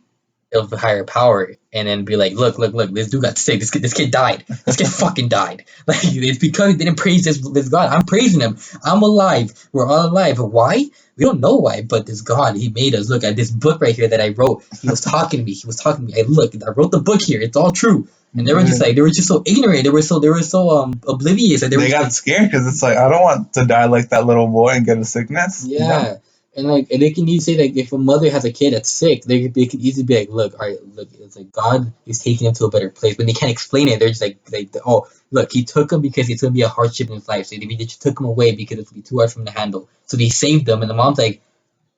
of higher power and then be like, look, this dude got sick. This kid died. This kid fucking died. Like it's because he didn't praise this God. I'm praising him. I'm alive. We're all alive. Why? We don't know why, but this God, he made us. Look at this book right here that I wrote. He was talking to me. He was talking to me. Look, I wrote the book here. It's all true. And Yeah. they were just so ignorant. They were so oblivious, and they were They just got like, scared because it's like I don't want to die like that little boy and get a sickness. yeah, and like and they can easily say like if a mother has a kid that's sick, they could easily be like, look, all right, look, it's like God is taking him to a better place. When they can't explain it, they're just like oh, look, he took him because it's gonna be a hardship in his life. So they just took him away because it's gonna be too hard for him to handle. So they saved him, and the mom's like,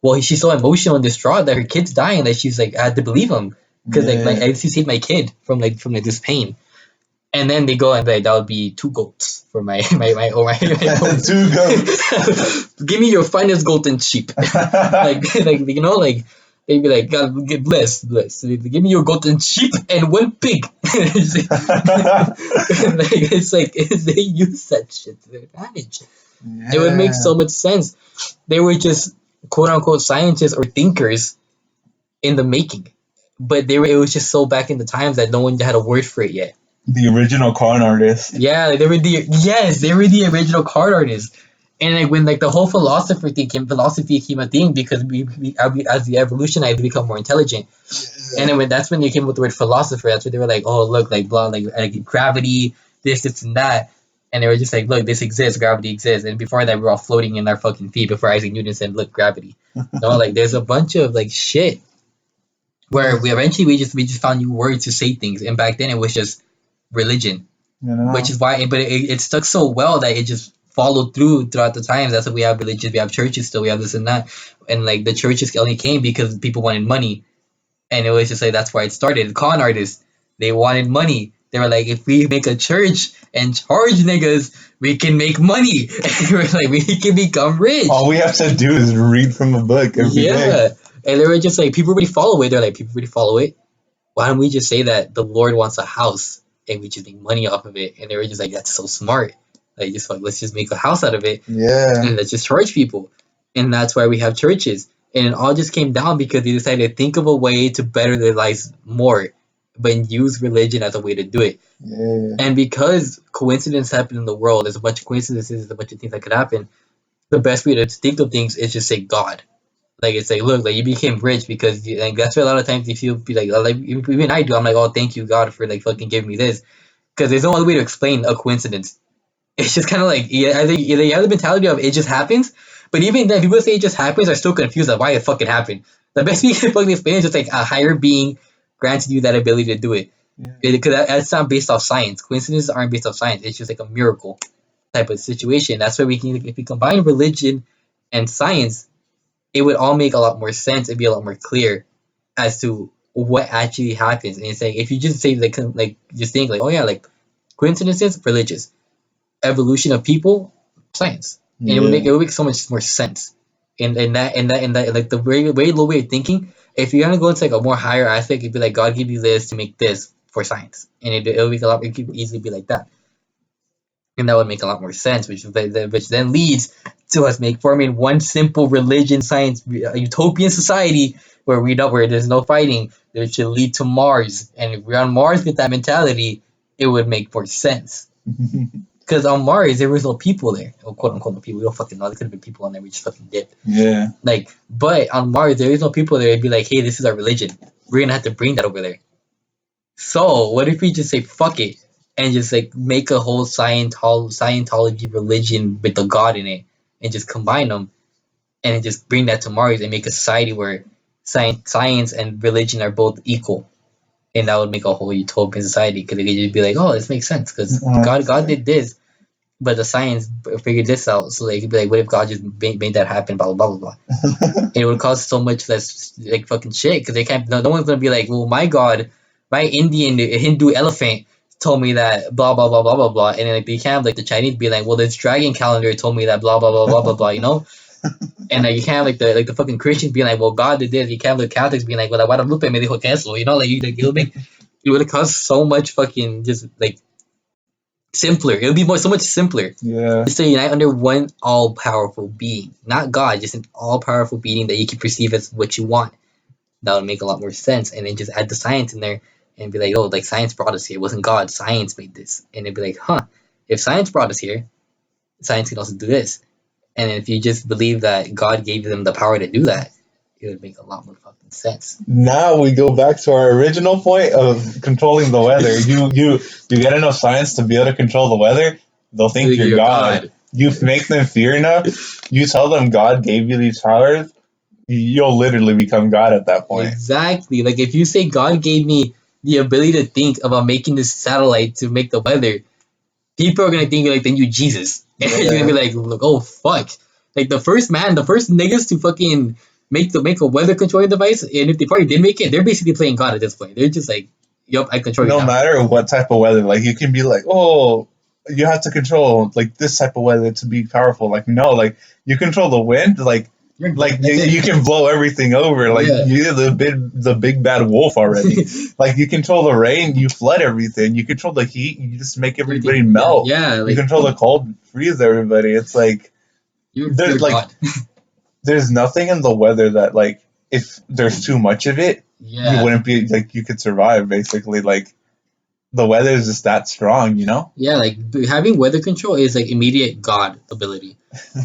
well, she's so emotional and distraught that her kid's dying that she's like, I had to believe him because like Yeah. I saved my kid from this pain. And then they go and like that would be two goats for my Two goats. give me your finest golden sheep. Like they'd be like, God get bless. Give me your golden sheep and one pig. They use that shit to their advantage. It would make Yeah. so much sense. They were just quote unquote scientists or thinkers in the making. But it was just so back in the times that no one had a word for it yet. The original con artist. Yeah, they were the original card artists. And like when like the whole philosophy came a thing because we as we evolutionize we become more intelligent. And then that's when they came with the word philosopher. That's when they were like, oh look, like blah, like gravity, this and that. And they were just like, look, this exists, gravity exists. And before that, we were all floating in our fucking feet. Before Isaac Newton said, look, gravity. No, like there's a bunch of like shit where we just found new words to say things. And back then it was just religion, You which know. is why but it stuck so well that it just followed throughout the times. That's why we have religions, we have churches still, we have this and that. And like the churches only came because people wanted money, and it was just like that's why it started. Con artists, they wanted money, They were like, if we make a church and charge niggas, we can make money. And we're like, we can become rich. All we have to do is read from a book every day. Yeah. And they were just like, people really follow it. They're like, people really follow it. Why don't we just say that the Lord wants a house and we just make money off of it? And they were just like, that's so smart. Like, just like, let's just make a house out of it Yeah. and let's just charge people. And that's why we have churches. And it all just came down because they decided to think of a way to better their lives more, but use religion as a way to do it. Yeah. And because coincidence happen in the world, there's a bunch of coincidences, there's a bunch of things that could happen. The best way to think of things is just say God. Like it's like, look, like you became rich because like that's why a lot of times you feel be like even I do. I'm like, oh, thank you God for like fucking giving me this, because there's no other way to explain a coincidence. It's just kind of like either you have the mentality of it just happens, but even then, people say it just happens are still confused of why it fucking happened. The best we can fucking explain is just like a higher being granted you that ability to do it, because that's not based off science. Coincidences aren't based off science. It's just like a miracle type of situation. That's why we can, if we combine religion and science, it would all make a lot more sense. It'd be a lot more clear as to what actually happens. And it's like if you just say like just think like, oh yeah, like coincidences, religious, evolution of people, science, and Yeah. it would make so much more sense. And that like the very low way of thinking. If you're gonna go into like a more higher aspect, it'd be like God gave you this to make this for science, and it would make a lot. It could easily be like that, and that would make a lot more sense, which then leads to us forming one simple religion, science, utopian society where we don't where there's no fighting. That should lead to Mars, and if we're on Mars with that mentality, it would make more sense. Because on Mars there was no people there, or quote unquote no people. We don't fucking know. There could have been people on there. We just fucking did. Yeah. Like, but on Mars there is no people there. It'd be like, hey, this is our religion. We're gonna have to bring that over there. So what if we just say fuck it and just like make a whole Scientology religion with the God in it and just combine them and then just bring that to Mars and make a society where science and religion are both equal, and that would make a whole utopian society because they could just be like, oh, this makes sense because God did this, but the science figured this out, so they could be like, what if God just made that happen, blah blah blah blah blah. And it would cause so much less like fucking shit because they can't. No one's gonna be like, well, my God, my Indian Hindu elephant told me that blah blah blah blah blah blah, and then, like they can't have like the Chinese be like, well, this dragon calendar told me that blah blah blah blah blah blah, you know. And like you can't have like the fucking Christians being like, well, God did this. You can't have the Catholics being like, well, Guadalupe me dijo que eso, you know, like it'll make it would cause so much fucking just like simpler. It would be so much simpler. Yeah. Just to unite under one all powerful being, not God, just an all powerful being that you can perceive as what you want. That would make a lot more sense. And then just add the science in there and be like, oh, like science brought us here. It wasn't God. Science made this. And it'd be like, huh, if science brought us here, science can also do this. And if you just believe that God gave them the power to do that, it would make a lot more fucking sense. Now we go back to our original point of controlling the weather. You get enough science to be able to control the weather, they'll think you're God. You make them fear enough, you tell them God gave you these powers, you'll literally become God at that point. Exactly. Like if you say God gave me the ability to think about making this satellite to make the weather, people are gonna think like then you Jesus. And you're gonna be like, look, oh fuck. Like the first niggas to fucking make a weather controlling device, and if they probably did make it, they're basically playing God at this point. They're just like, yup, I control you. No matter what type of weather, like you can be like, oh, you have to control like this type of weather to be powerful. Like no, like you control the wind, like you can blow everything over. Like you're the big bad wolf already. Like you control the rain, you flood everything. You control the heat, you just make everybody melt. Yeah, like, you control the cold, freeze everybody. It's like you're like there's nothing in the weather that like if there's too much of it, you wouldn't be like you could survive basically. Like the weather is just that strong, you know? Yeah, like having weather control is like immediate God ability.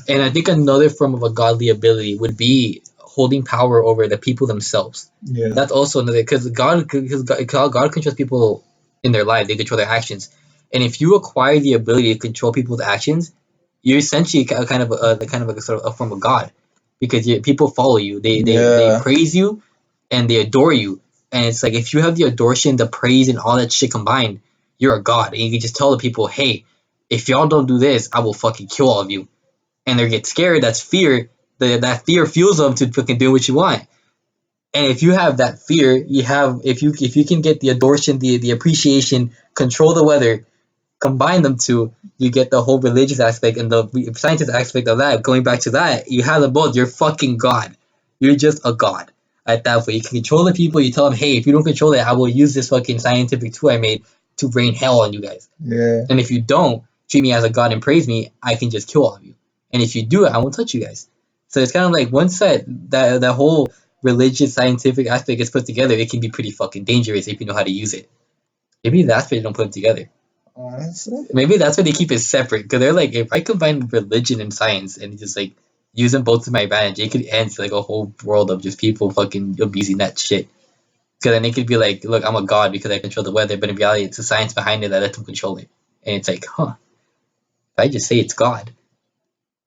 And I think another form of a godly ability would be holding power over the people themselves. Yeah. That's also another because God controls people in their life. They control their actions. And if you acquire the ability to control people's actions, you're essentially kind of a sort of a form of God, because people follow you. They praise you and they adore you. And it's like if you have the adoration, the praise, and all that shit combined, you're a god. And you can just tell the people, hey, if y'all don't do this, I will fucking kill all of you. And they get scared. That's fear. That fear fuels them to fucking do what you want. And if you have that fear, if you can get the adoration, the appreciation, control the weather, combine them two, you get the whole religious aspect and the scientific aspect of that. Going back to that, you have them both. You're fucking God. You're just a god at that point. You can control the people. You tell them, hey, if you don't control it, I will use this fucking scientific tool I made to rain hell on you guys. Yeah. And if you don't treat me as a god and praise me, I can just kill all of you. And if you do it, I won't touch you guys. So it's kind of like once that whole religious scientific aspect is put together, it can be pretty fucking dangerous if you know how to use it. Maybe that's why they don't put them together. Honestly. Maybe that's why they keep it separate because they're like, if I combine religion and science and just like use them both to my advantage, it could end like a whole world of just people fucking abusing that shit. Because then it could be like, look, I'm a god because I control the weather, but in reality, it's the science behind it that lets them control it. And it's like, huh? If I just say it's God,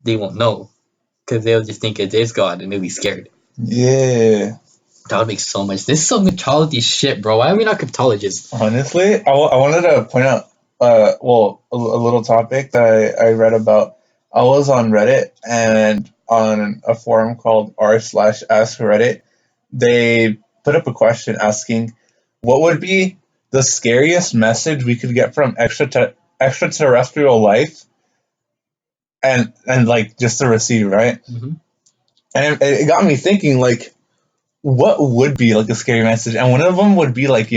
they won't know because they'll just think it is God and they'll be scared. Yeah. That would make so much. This is some cryptology shit, bro. Why are we not cryptologists? Honestly, I wanted to point out, a little topic that I read about. I was on Reddit and on a forum called r/ask Reddit, they put up a question asking, what would be the scariest message we could get from extraterrestrial life, and like just to receive, right? Mm-hmm. And it got me thinking, like, what would be like a scary message? And one of them would be like,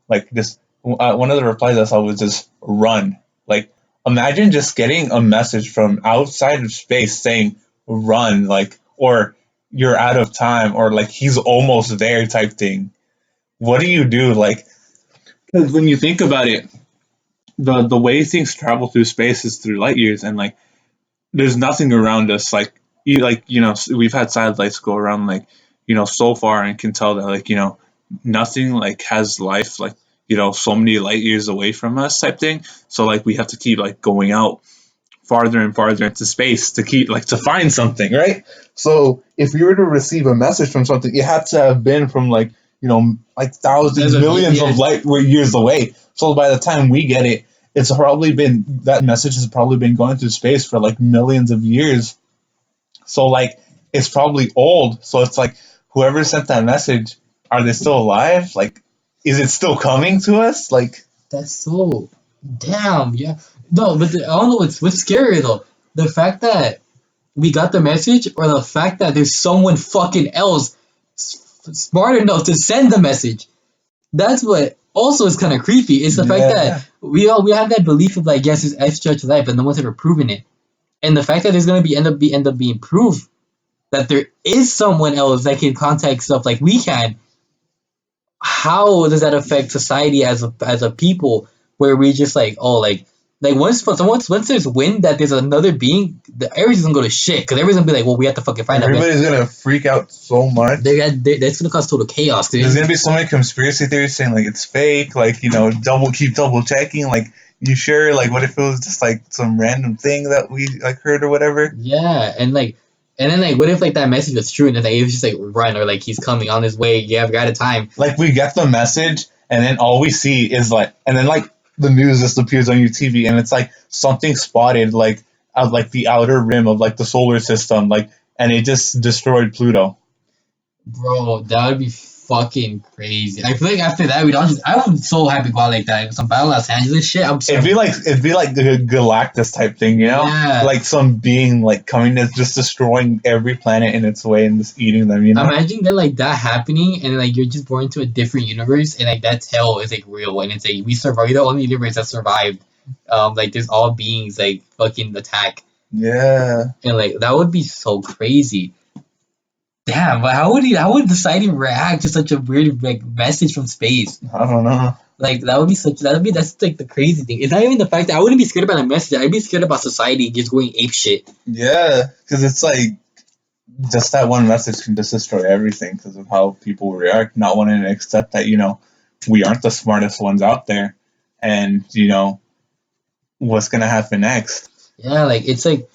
like just one of the replies I saw was just run. Like, imagine just getting a message from outside of space saying run, like, or you're out of time, or like he's almost there type thing. What do you do? Like, because when you think about it, the way things travel through space is through light years, and like there's nothing around us. Like we've had satellites go around like so far and can tell that like nothing like has life like so many light years away from us type thing. So like we have to keep like going out farther and farther into space to keep like to find something, right? So if you were to receive a message from something, it had to have been from like like thousands, millions of light years away. So by the time we get it, it's probably been that message has probably been going through space for like millions of years. So like it's probably old. So it's like whoever sent that message, are they still alive? Like, is it still coming to us? Like, That's so damn, yeah. No, but I don't know what's scary though. The fact that we got the message, or the fact that there's someone fucking else smart enough to send the message. That's what also is kind of creepy. It's the fact that we have that belief of like, yes, it's extra to life, but no one's ever proven it. And the fact that there's gonna be end up being proof that there is someone else that can contact stuff like we can. How does that affect society as a people, where we just like, oh, like once there's wind that there's another being, everything's gonna go to shit because everybody's gonna be like, well, we have to fucking find out. Everybody's gonna freak out so much. That's gonna cause total chaos, dude. There's gonna be so many conspiracy theories saying like it's fake, like keep double checking, like you sure, like what if it was just like some random thing that we like heard or whatever. Yeah, and then like what if like that message was true and then like, it was just like run, or like he's coming on his way, yeah, we're out of time. Like we get the message and then all we see is like, and then like the news just appears on your TV and it's like something spotted like at like the outer rim of like the solar system, like, and it just destroyed Pluto. Bro, that would be fucking crazy. I feel like after that, I would be so happy go out like that. Some Battle Los Angeles shit. It'd be like the Galactus type thing, Yeah. like some being like coming that's just destroying every planet in its way and just eating them. Imagine that like that happening, and like you're just born into a different universe, and like that hell is like real, and it's like we survived. The only universe that survived. Like there's all beings like fucking attack. Yeah. And like that would be so crazy. Damn, but how would society react to such a weird like message from space? I don't know. Like that's like the crazy thing. It's not even the fact that I wouldn't be scared about a message. I'd be scared about society just going ape shit. Yeah, because it's like just that one message can just destroy everything because of how people react, not wanting to accept that we aren't the smartest ones out there, and what's gonna happen next. Yeah, like it's like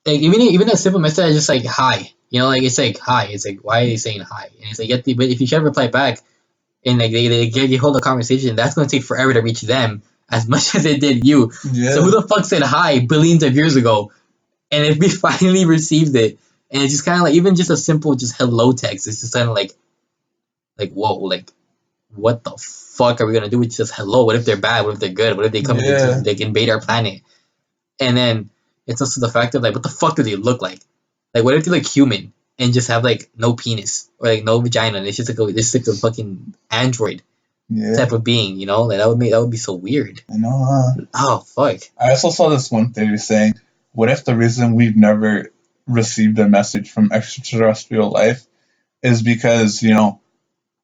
even a simple message is just like hi. Like it's like hi. It's like why are they saying hi? And it's like but if you try to reply back and like they hold a conversation, that's gonna take forever to reach them as much as it did you. Yeah. So who the fuck said hi billions of years ago? And if we finally received it, and it's just kind of like even just a simple just hello text, it's just kind of like like, whoa, like, what the fuck are we gonna do with just hello? What if they're bad? What if they're good? What if they come and Yeah. they invade our planet? And then it's also the fact of like, what the fuck do they look like? Like, what if they look human and just have like no penis or like no vagina? And it's just like a fucking android Yeah. type of being, you know? Like that would be so weird. I know, huh? Oh fuck. I also saw this one theory saying, what if the reason we've never received a message from extraterrestrial life is because,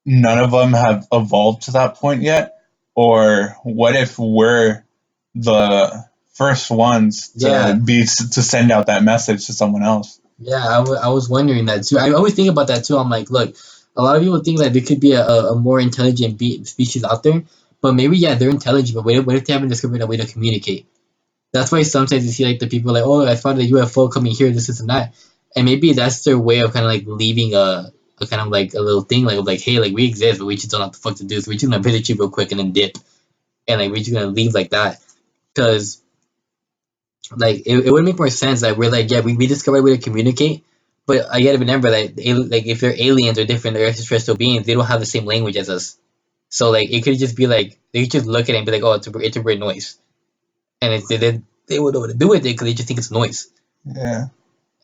none of them have evolved to that point yet? Or what if we're the first ones Yeah. to send out that message to someone else? Yeah, I was wondering that too. I always think about that too. I'm like, look, a lot of people think that there could be a more intelligent species out there, but maybe yeah, they're intelligent, but what if they haven't discovered a way to communicate? That's why sometimes you see like the people like, oh, I found a UFO coming here, this and that, and maybe that's their way of kind of like leaving a kind of like a little thing like hey, like we exist, but we just don't know what the fuck to do, so we're just gonna visit you real quick and then dip, and like we're just gonna leave like that, because like it would make more sense that we're like, yeah, we discovered a way to communicate, but I gotta remember that like if they're aliens or different or extraterrestrial beings, they don't have the same language as us. So like it could just be like they could just look at it and be like, oh, it's a weird noise, and they would know what to do with it because they just think it's noise. Yeah.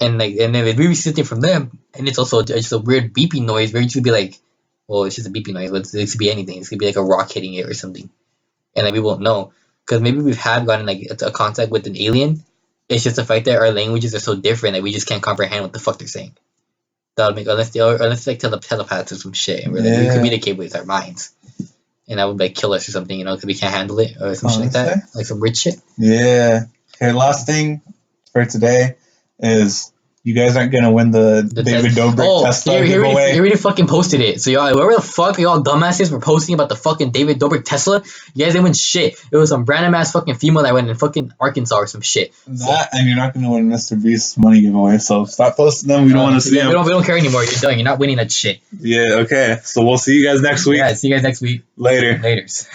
And like and then if we receive it from them, and it's also just a weird beeping noise, where you just be like, well, it's just a beeping noise. But it could be anything. It could be like a rock hitting it or something, and like we won't know because maybe we have gotten like a contact with an alien. It's just the fact that our languages are so different that we just can't comprehend what the fuck they're saying. That would make unless like telepaths or some shit, and we're like we Yeah. communicate with our minds, and that would like kill us or something, because we can't handle it or some shit like that, Honestly. like some rich shit. Yeah. Okay, last thing for today is you guys aren't gonna win the David Dobrik Tesla he giveaway. already fucking posted it. So y'all, whoever the fuck y'all dumbasses were posting about the fucking David Dobrik Tesla, you guys didn't win shit. It was some random ass fucking female that went in fucking Arkansas or some shit. That and you're not gonna win Mr. Beast's money giveaway, so stop posting them. We don't want to see them. We don't care anymore. You're done. You're not winning that shit. Yeah, okay. So we'll see you guys next week. Yeah, see you guys next week. Later. Laters.